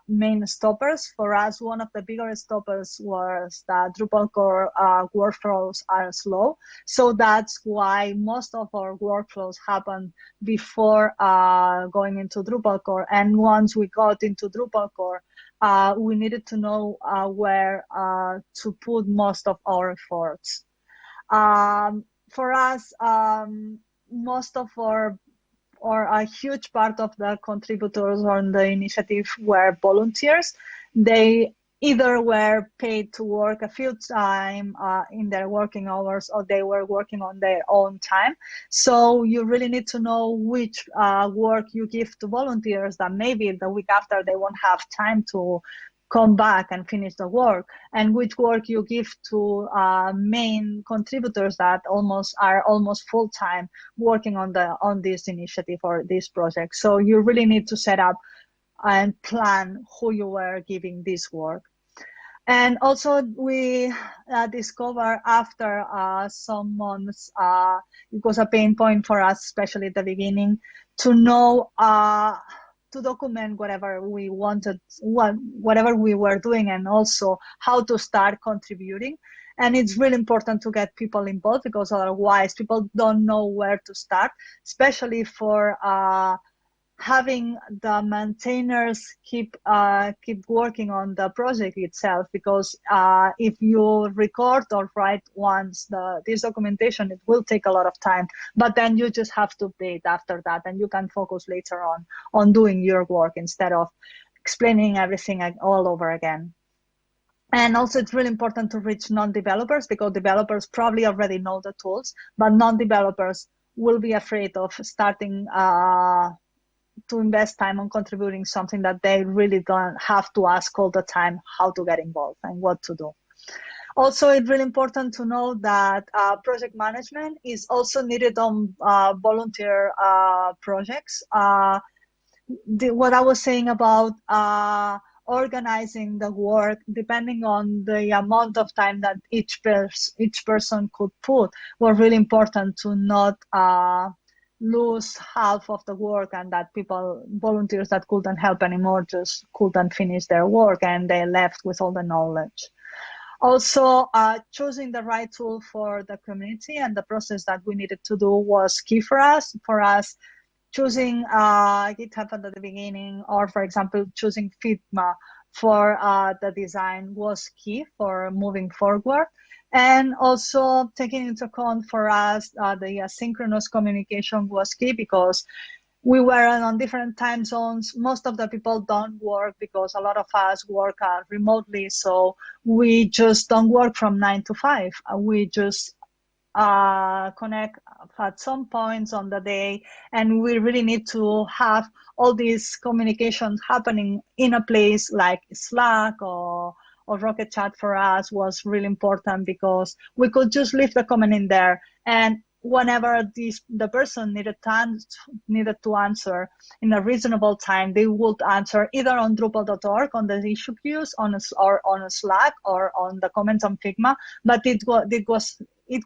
main stoppers. For us, one of the bigger stoppers was that Drupal core workflows are slow. So that's why most of our workflows happen before going into Drupal core. And once we got into Drupal core, we needed to know where to put most of our efforts. For us, most of or a huge part of the contributors on the initiative were volunteers. They either were paid to work a few times in their working hours, or they were working on their own time. So you really need to know which work you give to volunteers that maybe the week after they won't have time to come back and finish the work, and which work you give to main contributors that are almost full-time working on this initiative or this project. So you really need to set up and plan who you were giving this work. And also we discovered after some months, it was a pain point for us, especially at the beginning, to know to document whatever we wanted, whatever we were doing, and also how to start contributing. And it's really important to get people involved, because otherwise people don't know where to start, especially for having the maintainers keep working on the project itself, because if you record or write once this documentation, it will take a lot of time, but then you just have to pay it after that, and you can focus later on doing your work instead of explaining everything all over again. And also it's really important to reach non-developers, because developers probably already know the tools, but non-developers will be afraid of starting to invest time on contributing something that they really don't have to ask all the time how to get involved and what to do. Also, it's really important to know that project management is also needed on volunteer projects. What I was saying about organizing the work, depending on the amount of time that each person could put, was really important to not lose half of the work, and that volunteers that couldn't help anymore just couldn't finish their work and they left with all the knowledge. Also, choosing the right tool for the community and the process that we needed to do was key for us. For us, choosing GitHub at the beginning, or for example, choosing Figma for the design was key for moving forward. And also taking into account for us, the asynchronous communication was key, because we were on different time zones. Most of the people don't work, because a lot of us work remotely. So we just don't work from 9 to 5. We just connect at some points on the day, and we really need to have all these communications happening in a place like Slack or Rocket Chat. For us was really important, because we could just leave the comment in there, and whenever the person needed to answer in a reasonable time, they would answer either on Drupal.org, on the issue queues, or on a Slack, or on the comments on Figma. But it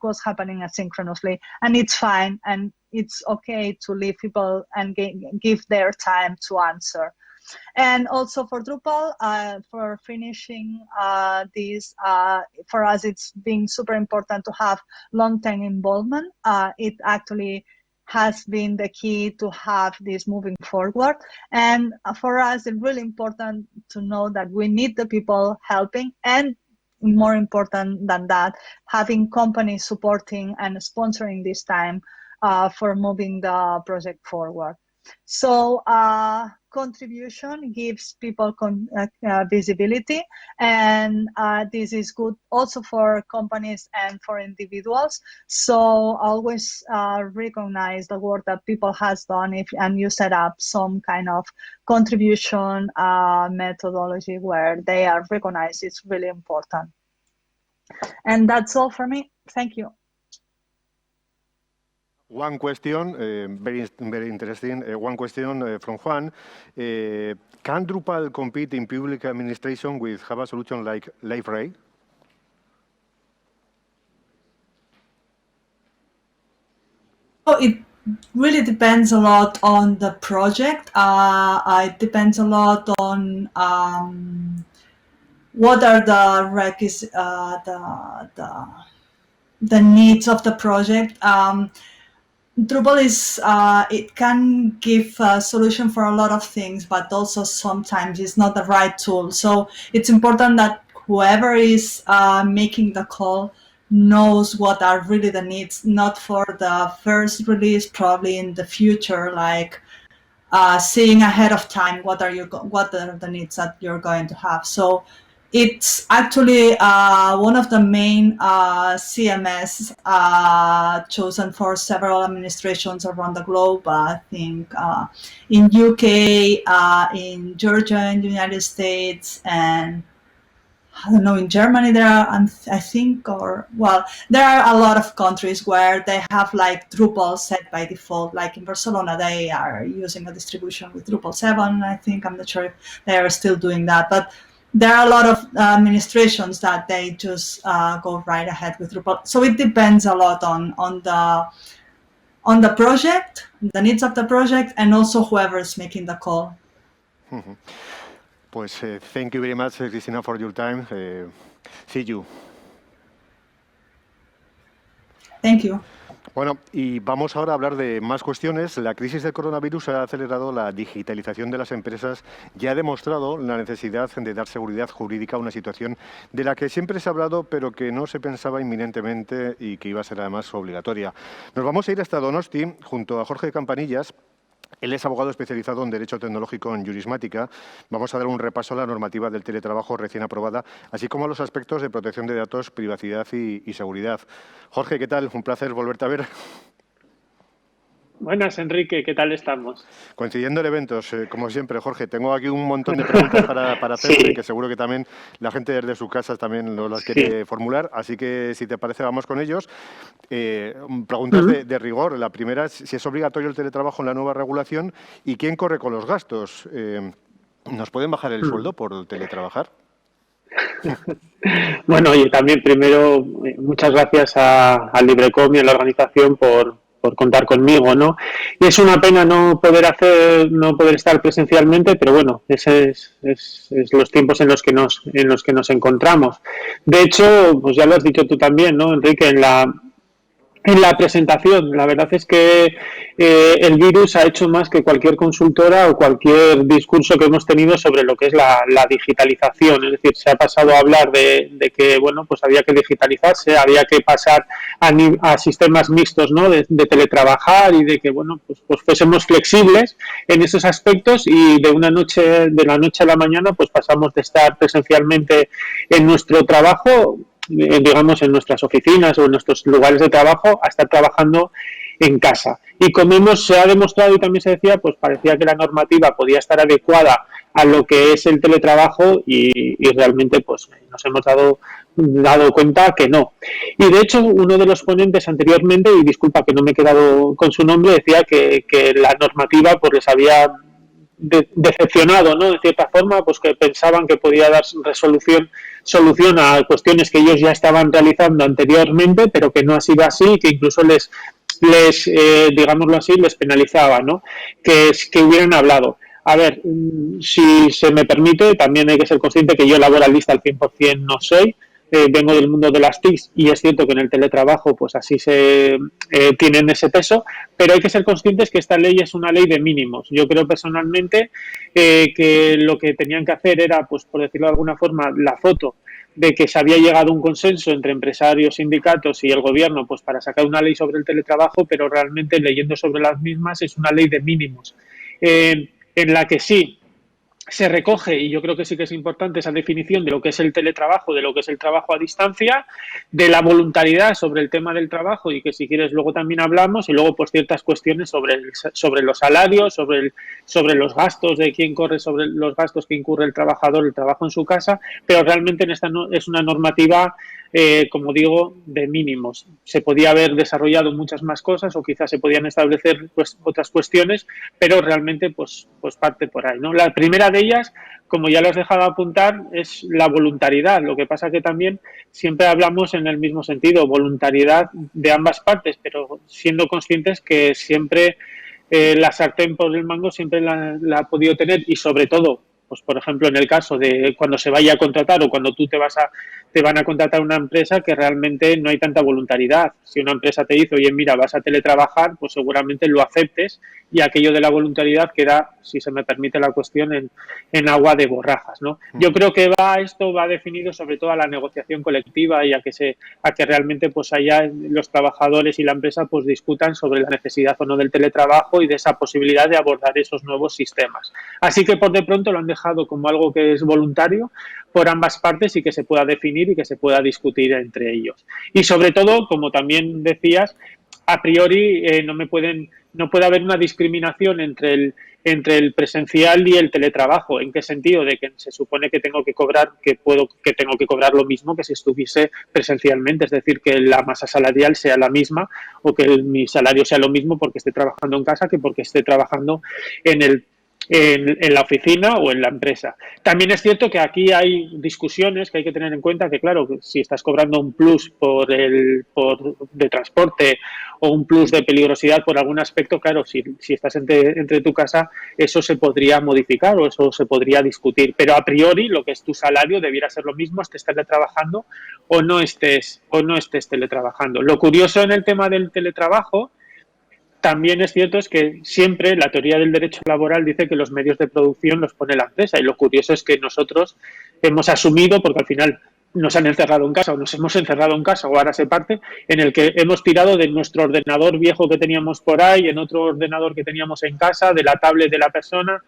was happening asynchronously, and it's fine, and it's okay to leave people and give their time to answer. And also for Drupal, for finishing this, for us, it's been super important to have long-term involvement. It actually has been the key to have this moving forward. And for us, it's really important to know that we need the people helping, and more important than that, having companies supporting and sponsoring this time for moving the project forward. So contribution gives people visibility, and this is good also for companies and for individuals. So always recognize the work that people has done and you set up some kind of contribution methodology where they are recognized. It's really important. And that's all for me. Thank you. One question, very interesting. One question from Juan. Can Drupal compete in public administration with Java solution like Liferay? It really depends a lot on the project. It depends a lot on what are the needs of the project. Drupal is, it can give a solution for a lot of things, but also sometimes it's not the right tool. So it's important that whoever is making the call knows what are really the needs, not for the first release, probably in the future, like seeing ahead of time what are the needs that you're going to have. So it's actually one of the main CMS chosen for several administrations around the globe. I think in UK, in Georgia, in the United States, and I don't know, in Germany there are, I think, there are a lot of countries where they have like Drupal set by default. Like in Barcelona, they are using a distribution with Drupal 7, I think. I'm not sure if they are still doing that, but there are a lot of administrations that they just go right ahead with Drupal. So it depends a lot on the project, the needs of the project, and also whoever is making the call. Mm-hmm. Pues thank you very much, Cristina, for your time. See you. Thank you. Bueno, y vamos ahora a hablar de más cuestiones. La crisis del coronavirus ha acelerado la digitalización de las empresas y ha demostrado la necesidad de dar seguridad jurídica a una situación de la que siempre se ha hablado, pero que no se pensaba inminentemente y que iba a ser además obligatoria. Nos vamos a ir hasta Donosti junto a Jorge Campanillas. Él es abogado especializado en Derecho Tecnológico en Jurismática. Vamos a dar un repaso a la normativa del teletrabajo recién aprobada, así como a los aspectos de protección de datos, privacidad y seguridad. Jorge, ¿qué tal? Un placer volverte a ver. Buenas, Enrique, ¿qué tal estamos? Coincidiendo en eventos, como siempre, Jorge. Tengo aquí un montón de preguntas para hacerte, sí, que seguro que también la gente desde sus casas también las quiere formular, así que si te parece vamos con ellos. Preguntas de rigor. La primera es si es obligatorio el teletrabajo en la nueva regulación y quién corre con los gastos. ¿Nos pueden bajar el sueldo por teletrabajar? Bueno, y también primero muchas gracias al Librecom y a la organización por contar conmigo, ¿no? Y es una pena no poder estar presencialmente, pero bueno, ese es los tiempos en los que nos encontramos. De hecho, pues ya lo has dicho tú también, ¿no, Enrique? En la presentación, la verdad es que el virus ha hecho más que cualquier consultora o cualquier discurso que hemos tenido sobre lo que es la digitalización. Es decir, se ha pasado a hablar de que, bueno, pues había que digitalizarse, había que pasar a sistemas mixtos, ¿no? De teletrabajar y de que, bueno, pues fuésemos flexibles en esos aspectos y de la noche a la mañana, pues pasamos de estar presencialmente en nuestro trabajo, digamos, en nuestras oficinas o en nuestros lugares de trabajo, a estar trabajando en casa. Y como se ha demostrado y también se decía, pues parecía que la normativa podía estar adecuada a lo que es el teletrabajo y realmente pues nos hemos dado cuenta que no. Y de hecho uno de los ponentes anteriormente, y disculpa que no me he quedado con su nombre, decía que la normativa pues les había decepcionado, ¿no? De cierta forma, pues que pensaban que podía dar solución a cuestiones que ellos ya estaban realizando anteriormente, pero que no ha sido así, que incluso les digámoslo así, les penalizaba, ¿no? Que hubieran hablado. A ver, si se me permite, también hay que ser consciente que yo laboralista al 100% no soy. Vengo del mundo de las TICs y es cierto que en el teletrabajo pues así tienen ese peso, pero hay que ser conscientes que esta ley es una ley de mínimos. Yo creo personalmente que lo que tenían que hacer era, pues por decirlo de alguna forma, la foto de que se había llegado a un consenso entre empresarios, sindicatos y el gobierno pues para sacar una ley sobre el teletrabajo, pero realmente leyendo sobre las mismas es una ley de mínimos, en la que sí se recoge, y yo creo que sí que es importante esa definición de lo que es el teletrabajo, de lo que es el trabajo a distancia, de la voluntariedad sobre el tema del trabajo, y que si quieres luego también hablamos, y luego pues ciertas cuestiones sobre los salarios, sobre los gastos de quién corre, sobre los gastos que incurre el trabajador, el trabajo en su casa, pero realmente en esta es una normativa, como digo, de mínimos. Se podía haber desarrollado muchas más cosas o quizás se podían establecer pues otras cuestiones, pero realmente pues parte por ahí, ¿no? La primera de ellas, como ya lo has dejado apuntar, es la voluntariedad. Lo que pasa que también siempre hablamos en el mismo sentido, voluntariedad de ambas partes, pero siendo conscientes que siempre la sartén por el mango siempre la ha podido tener, y sobre todo, pues por ejemplo en el caso de cuando se vaya a contratar o cuando tú te van a contratar una empresa, que realmente no hay tanta voluntariedad. Si una empresa te dice, oye, mira, vas a teletrabajar, pues seguramente lo aceptes, y aquello de la voluntariedad queda, si se me permite la cuestión, en agua de borrajas, ¿no? Yo creo que esto va definido sobre todo a la negociación colectiva y a que realmente pues haya los trabajadores y la empresa pues discutan sobre la necesidad o no del teletrabajo y de esa posibilidad de abordar esos nuevos sistemas. Así que por de pronto lo han dejado como algo que es voluntario por ambas partes y que se pueda definir y que se pueda discutir entre ellos. Y sobre todo, como también decías, a priori no puede haber una discriminación entre el presencial y el teletrabajo. ¿En qué sentido? De que se supone que tengo que cobrar lo mismo que si estuviese presencialmente, es decir, que la masa salarial sea la misma o que mi salario sea lo mismo porque esté trabajando en casa que porque esté trabajando en la oficina o en la empresa. También es cierto que aquí hay discusiones que hay que tener en cuenta, que claro, si estás cobrando un plus de transporte o un plus de peligrosidad por algún aspecto, claro, si estás entre tu casa, eso se podría modificar o eso se podría discutir, pero a priori lo que es tu salario debiera ser lo mismo, estés teletrabajando o no estés teletrabajando. Lo curioso en el tema del teletrabajo también es cierto es que siempre la teoría del derecho laboral dice que los medios de producción los pone la empresa, y lo curioso es que nosotros hemos asumido, porque al final nos han encerrado en casa o nos hemos encerrado en casa o ahora se parte, en el que hemos tirado de nuestro ordenador viejo que teníamos por ahí, en otro ordenador que teníamos en casa, de la tablet de la persona,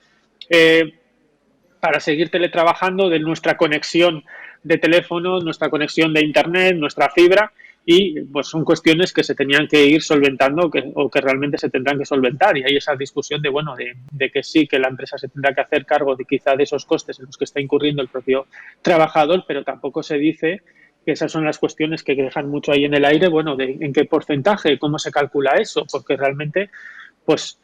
para seguir teletrabajando, de nuestra conexión de teléfono, nuestra conexión de internet, nuestra fibra, y pues son cuestiones que se tenían que ir solventando o que realmente se tendrán que solventar, y hay esa discusión de que sí, que la empresa se tendrá que hacer cargo de quizá de esos costes en los que está incurriendo el propio trabajador, pero tampoco se dice que esas son las cuestiones que dejan mucho ahí en el aire, en qué porcentaje, cómo se calcula eso, porque realmente pues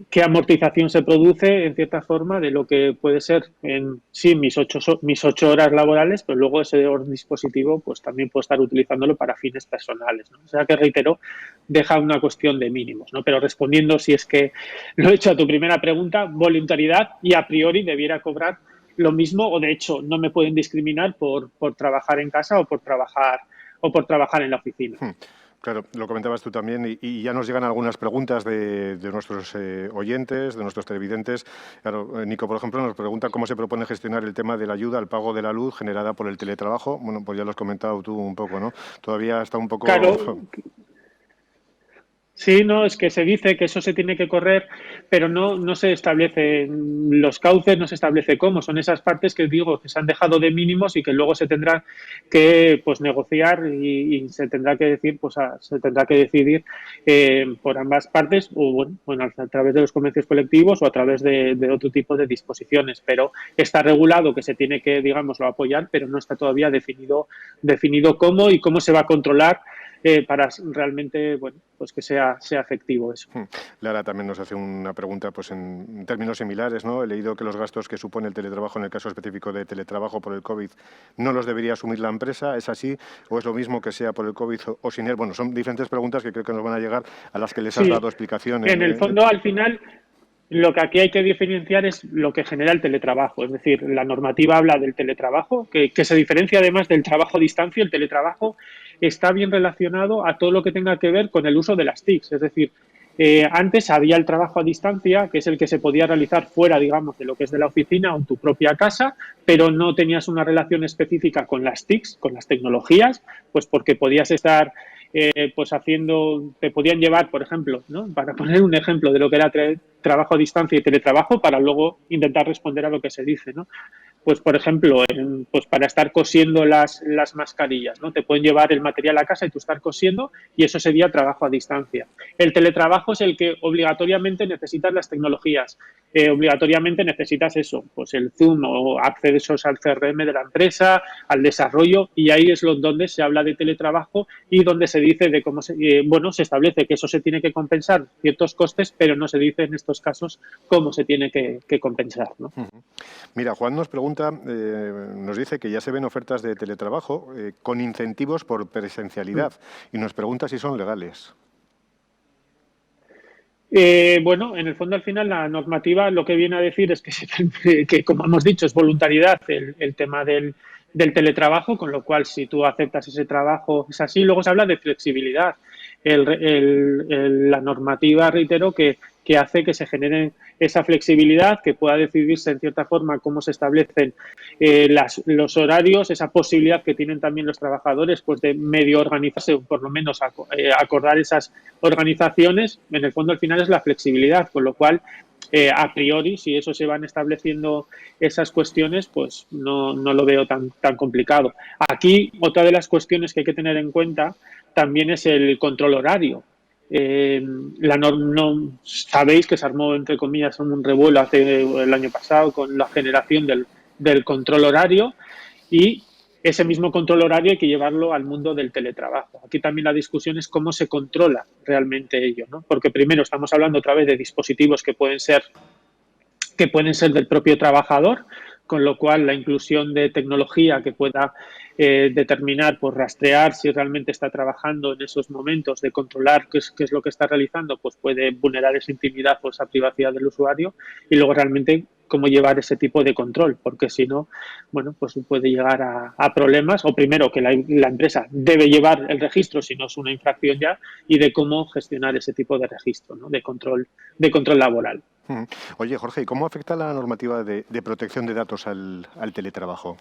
qué amortización se produce en cierta forma de lo que puede ser mis 8 horas laborales, pero luego ese dispositivo pues también puedo estar utilizándolo para fines personales, ¿no? O sea que, reitero, deja una cuestión de mínimos, ¿no? Pero respondiendo, si es que lo he hecho a tu primera pregunta, voluntariedad, y a priori debiera cobrar lo mismo, o de hecho no me pueden discriminar por trabajar en casa o por trabajar en la oficina. Claro, lo comentabas tú también, y ya nos llegan algunas preguntas de nuestros oyentes, de nuestros televidentes. Claro, Nico, por ejemplo, nos pregunta cómo se propone gestionar el tema de la ayuda al pago de la luz generada por el teletrabajo. Bueno, pues ya lo has comentado tú un poco, ¿no? Todavía está un poco... Claro. Sí, no, es que se dice que eso se tiene que correr, pero no se establece los cauces, no se establece cómo. Son esas partes que digo que se han dejado de mínimos y que luego se tendrá que pues negociar y se tendrá que decir, pues se tendrá que decidir por ambas partes, o bueno, a través de los convenios colectivos o a través de otro tipo de disposiciones. Pero está regulado que se tiene que, digámoslo, apoyar, pero no está todavía definido cómo y cómo se va a controlar para realmente, bueno, pues que sea efectivo eso. Lara también nos hace una pregunta pues en términos similares, ¿no? He leído que los gastos que supone el teletrabajo en el caso específico de teletrabajo por el COVID no los debería asumir la empresa. ¿Es así? ¿O es lo mismo que sea por el COVID o sin él? Bueno, son diferentes preguntas que creo que nos van a llegar, a las que les has dado explicación. En el fondo, al final, lo que aquí hay que diferenciar es lo que genera el teletrabajo. Es decir, la normativa habla del teletrabajo, que se diferencia además del trabajo a distancia. El teletrabajo está bien relacionado a todo lo que tenga que ver con el uso de las TICs. Es decir, Antes había el trabajo a distancia, que es el que se podía realizar fuera, digamos, de lo que es de la oficina o en tu propia casa, pero no tenías una relación específica con las TICs, con las tecnologías, pues porque podías estar pues haciendo, te podían llevar, por ejemplo, ¿no? Para poner un ejemplo de lo que era trabajo a distancia y teletrabajo, para luego intentar responder a lo que se dice, ¿no? Pues, por ejemplo, pues para estar cosiendo las mascarillas, ¿no? Te pueden llevar el material a casa y tú estar cosiendo, y eso sería trabajo a distancia. El teletrabajo es el que obligatoriamente necesitas las tecnologías, obligatoriamente necesitas eso, pues el Zoom o accesos al CRM de la empresa, al desarrollo, y ahí es donde se habla de teletrabajo y donde se dice de cómo se establece que eso se tiene que compensar ciertos costes, pero no se dice en estos casos cómo se tiene que compensar, ¿no? Mira, Juan nos pregunta, nos dice que ya se ven ofertas de teletrabajo con incentivos por presencialidad y nos pregunta si son legales. Bueno, en el fondo al final la normativa lo que viene a decir es que como hemos dicho, es voluntariedad el tema del teletrabajo, con lo cual si tú aceptas ese trabajo es así. Luego se habla de flexibilidad. La normativa, reitero, que hace que se genere esa flexibilidad, que pueda decidirse en cierta forma cómo se establecen los horarios, esa posibilidad que tienen también los trabajadores pues de medio organizarse, o por lo menos acordar esas organizaciones. En el fondo al final es la flexibilidad, con lo cual a priori, si eso se van estableciendo esas cuestiones, pues no lo veo tan complicado. Aquí, otra de las cuestiones que hay que tener en cuenta también es el control horario. Sabéis que se armó, entre comillas, un revuelo el año pasado con la generación del control horario, y ese mismo control horario hay que llevarlo al mundo del teletrabajo. Aquí también la discusión es cómo se controla realmente ello, ¿no? Porque primero estamos hablando otra vez de dispositivos que pueden ser del propio trabajador, con lo cual la inclusión de tecnología que pueda determinar, pues rastrear si realmente está trabajando en esos momentos, de controlar qué es lo que está realizando, pues puede vulnerar esa intimidad o esa privacidad del usuario, y luego realmente cómo llevar ese tipo de control, porque si no, bueno, pues puede llegar a problemas, o primero que la empresa debe llevar el registro, si no es una infracción ya, y de cómo gestionar ese tipo de registro, ¿no? de control laboral. Oye, Jorge, ¿y cómo afecta la normativa de protección de datos al teletrabajo?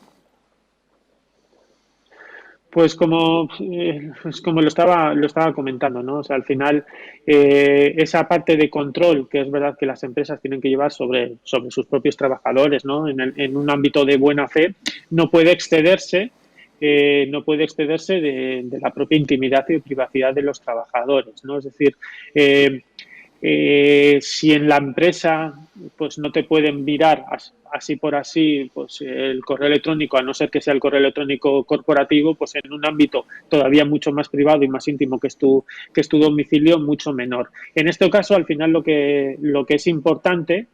Pues como lo estaba comentando, ¿no? O sea, al final esa parte de control, que es verdad que las empresas tienen que llevar sobre sus propios trabajadores, ¿no? En un ámbito de buena fe, no puede excederse de la propia intimidad y privacidad de los trabajadores, ¿no? Es decir, si en la empresa pues no te pueden virar así por así pues el correo electrónico, a no ser que sea el correo electrónico corporativo, pues en un ámbito todavía mucho más privado y más íntimo que es tu domicilio, mucho menor. En este caso, al final lo que es importante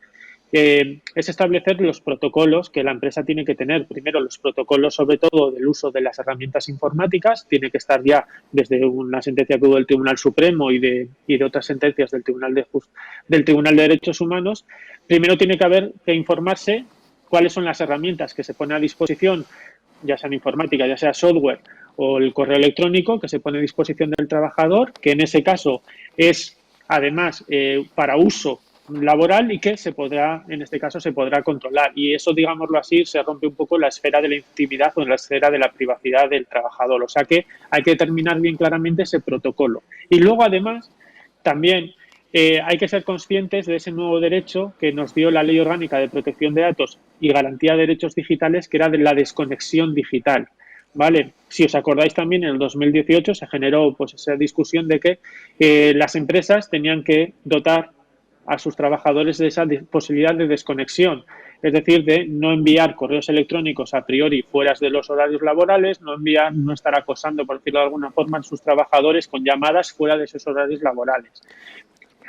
es establecer los protocolos que la empresa tiene que tener. Primero, los protocolos sobre todo del uso de las herramientas informáticas. Tiene que estar ya desde una sentencia que hubo del Tribunal Supremo y de otras sentencias del Tribunal de Derechos Humanos. Primero tiene que informarse cuáles son las herramientas que se ponen a disposición, ya sean informática, ya sea software o el correo electrónico, que se pone a disposición del trabajador, que en ese caso es además para uso laboral y que en este caso se podrá controlar, y eso, digámoslo así, se rompe un poco la esfera de la intimidad o la esfera de la privacidad del trabajador. O sea que hay que determinar bien claramente ese protocolo. Y luego además también hay que ser conscientes de ese nuevo derecho que nos dio la Ley Orgánica de Protección de Datos y Garantía de Derechos Digitales, que era de la desconexión digital. ¿Vale? Si os acordáis, también en el 2018 se generó pues esa discusión de que las empresas tenían que dotar a sus trabajadores de esa posibilidad de desconexión, es decir, de no enviar correos electrónicos a priori fuera de los horarios laborales, no estar acosando, por decirlo de alguna forma, a sus trabajadores con llamadas fuera de esos horarios laborales.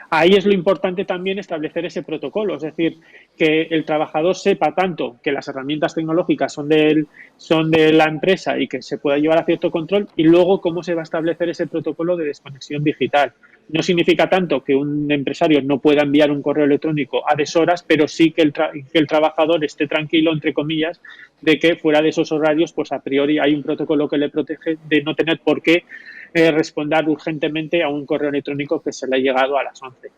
Ahí es lo importante también establecer ese protocolo, es decir, que el trabajador sepa tanto que las herramientas tecnológicas son de la empresa y que se pueda llevar a cierto control, y luego cómo se va a establecer ese protocolo de desconexión digital. No significa tanto que un empresario no pueda enviar un correo electrónico a deshoras, pero sí que el trabajador esté tranquilo, entre comillas, de que fuera de esos horarios, pues a priori hay un protocolo que le protege de no tener por qué responder urgentemente a un correo electrónico que se le ha llegado a las 11.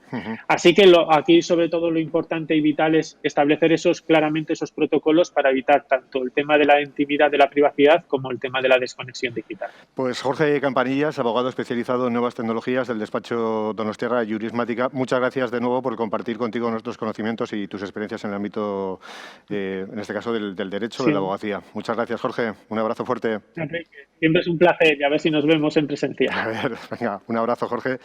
Así que aquí sobre todo lo importante y vital es establecer claramente esos protocolos para evitar tanto el tema de la intimidad, de la privacidad, como el tema de la desconexión digital. Pues Jorge Campanillas, abogado especializado en nuevas tecnologías del despacho Donostiarra Jurismática, muchas gracias de nuevo por compartir contigo nuestros conocimientos y tus experiencias en el ámbito, en este caso, del derecho, de la abogacía. Muchas gracias, Jorge. Un abrazo fuerte. Siempre es un placer y a ver si nos vemos en presencia. A ver, venga, un abrazo, Jorge.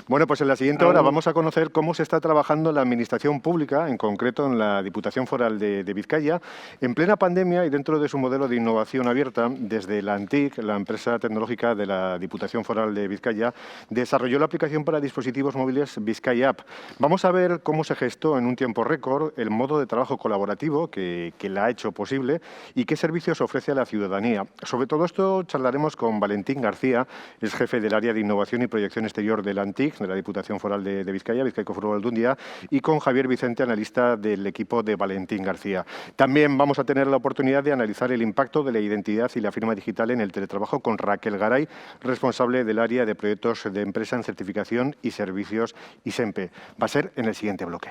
Bueno, pues en la siguiente hora vamos a conocer cómo se está trabajando en la administración pública, en concreto en la Diputación Foral de Vizcaya, en plena pandemia y dentro de su modelo de innovación abierta. Desde la ANTIC, la empresa tecnológica de la Diputación Foral de Vizcaya, desarrolló la aplicación para dispositivos móviles Vizcaya App. Vamos a ver cómo se gestó en un tiempo récord el modo de trabajo colaborativo que la ha hecho posible y qué servicios ofrece a la ciudadanía. Sobre todo esto charlaremos con Valentín García, es jefe del área de innovación y proyección exterior de la ANTIC, de la Diputación Foral de Vizcaya, Bizkaiko Foru Aldundia, y con Javier Vicente, analista del equipo de Valentín García. También vamos a tener la oportunidad de analizar el impacto de la identidad y la firma digital en el teletrabajo con Raquel Garay, responsable del área de proyectos de empresa en certificación y servicios ISEMPE. Va a ser en el siguiente bloque.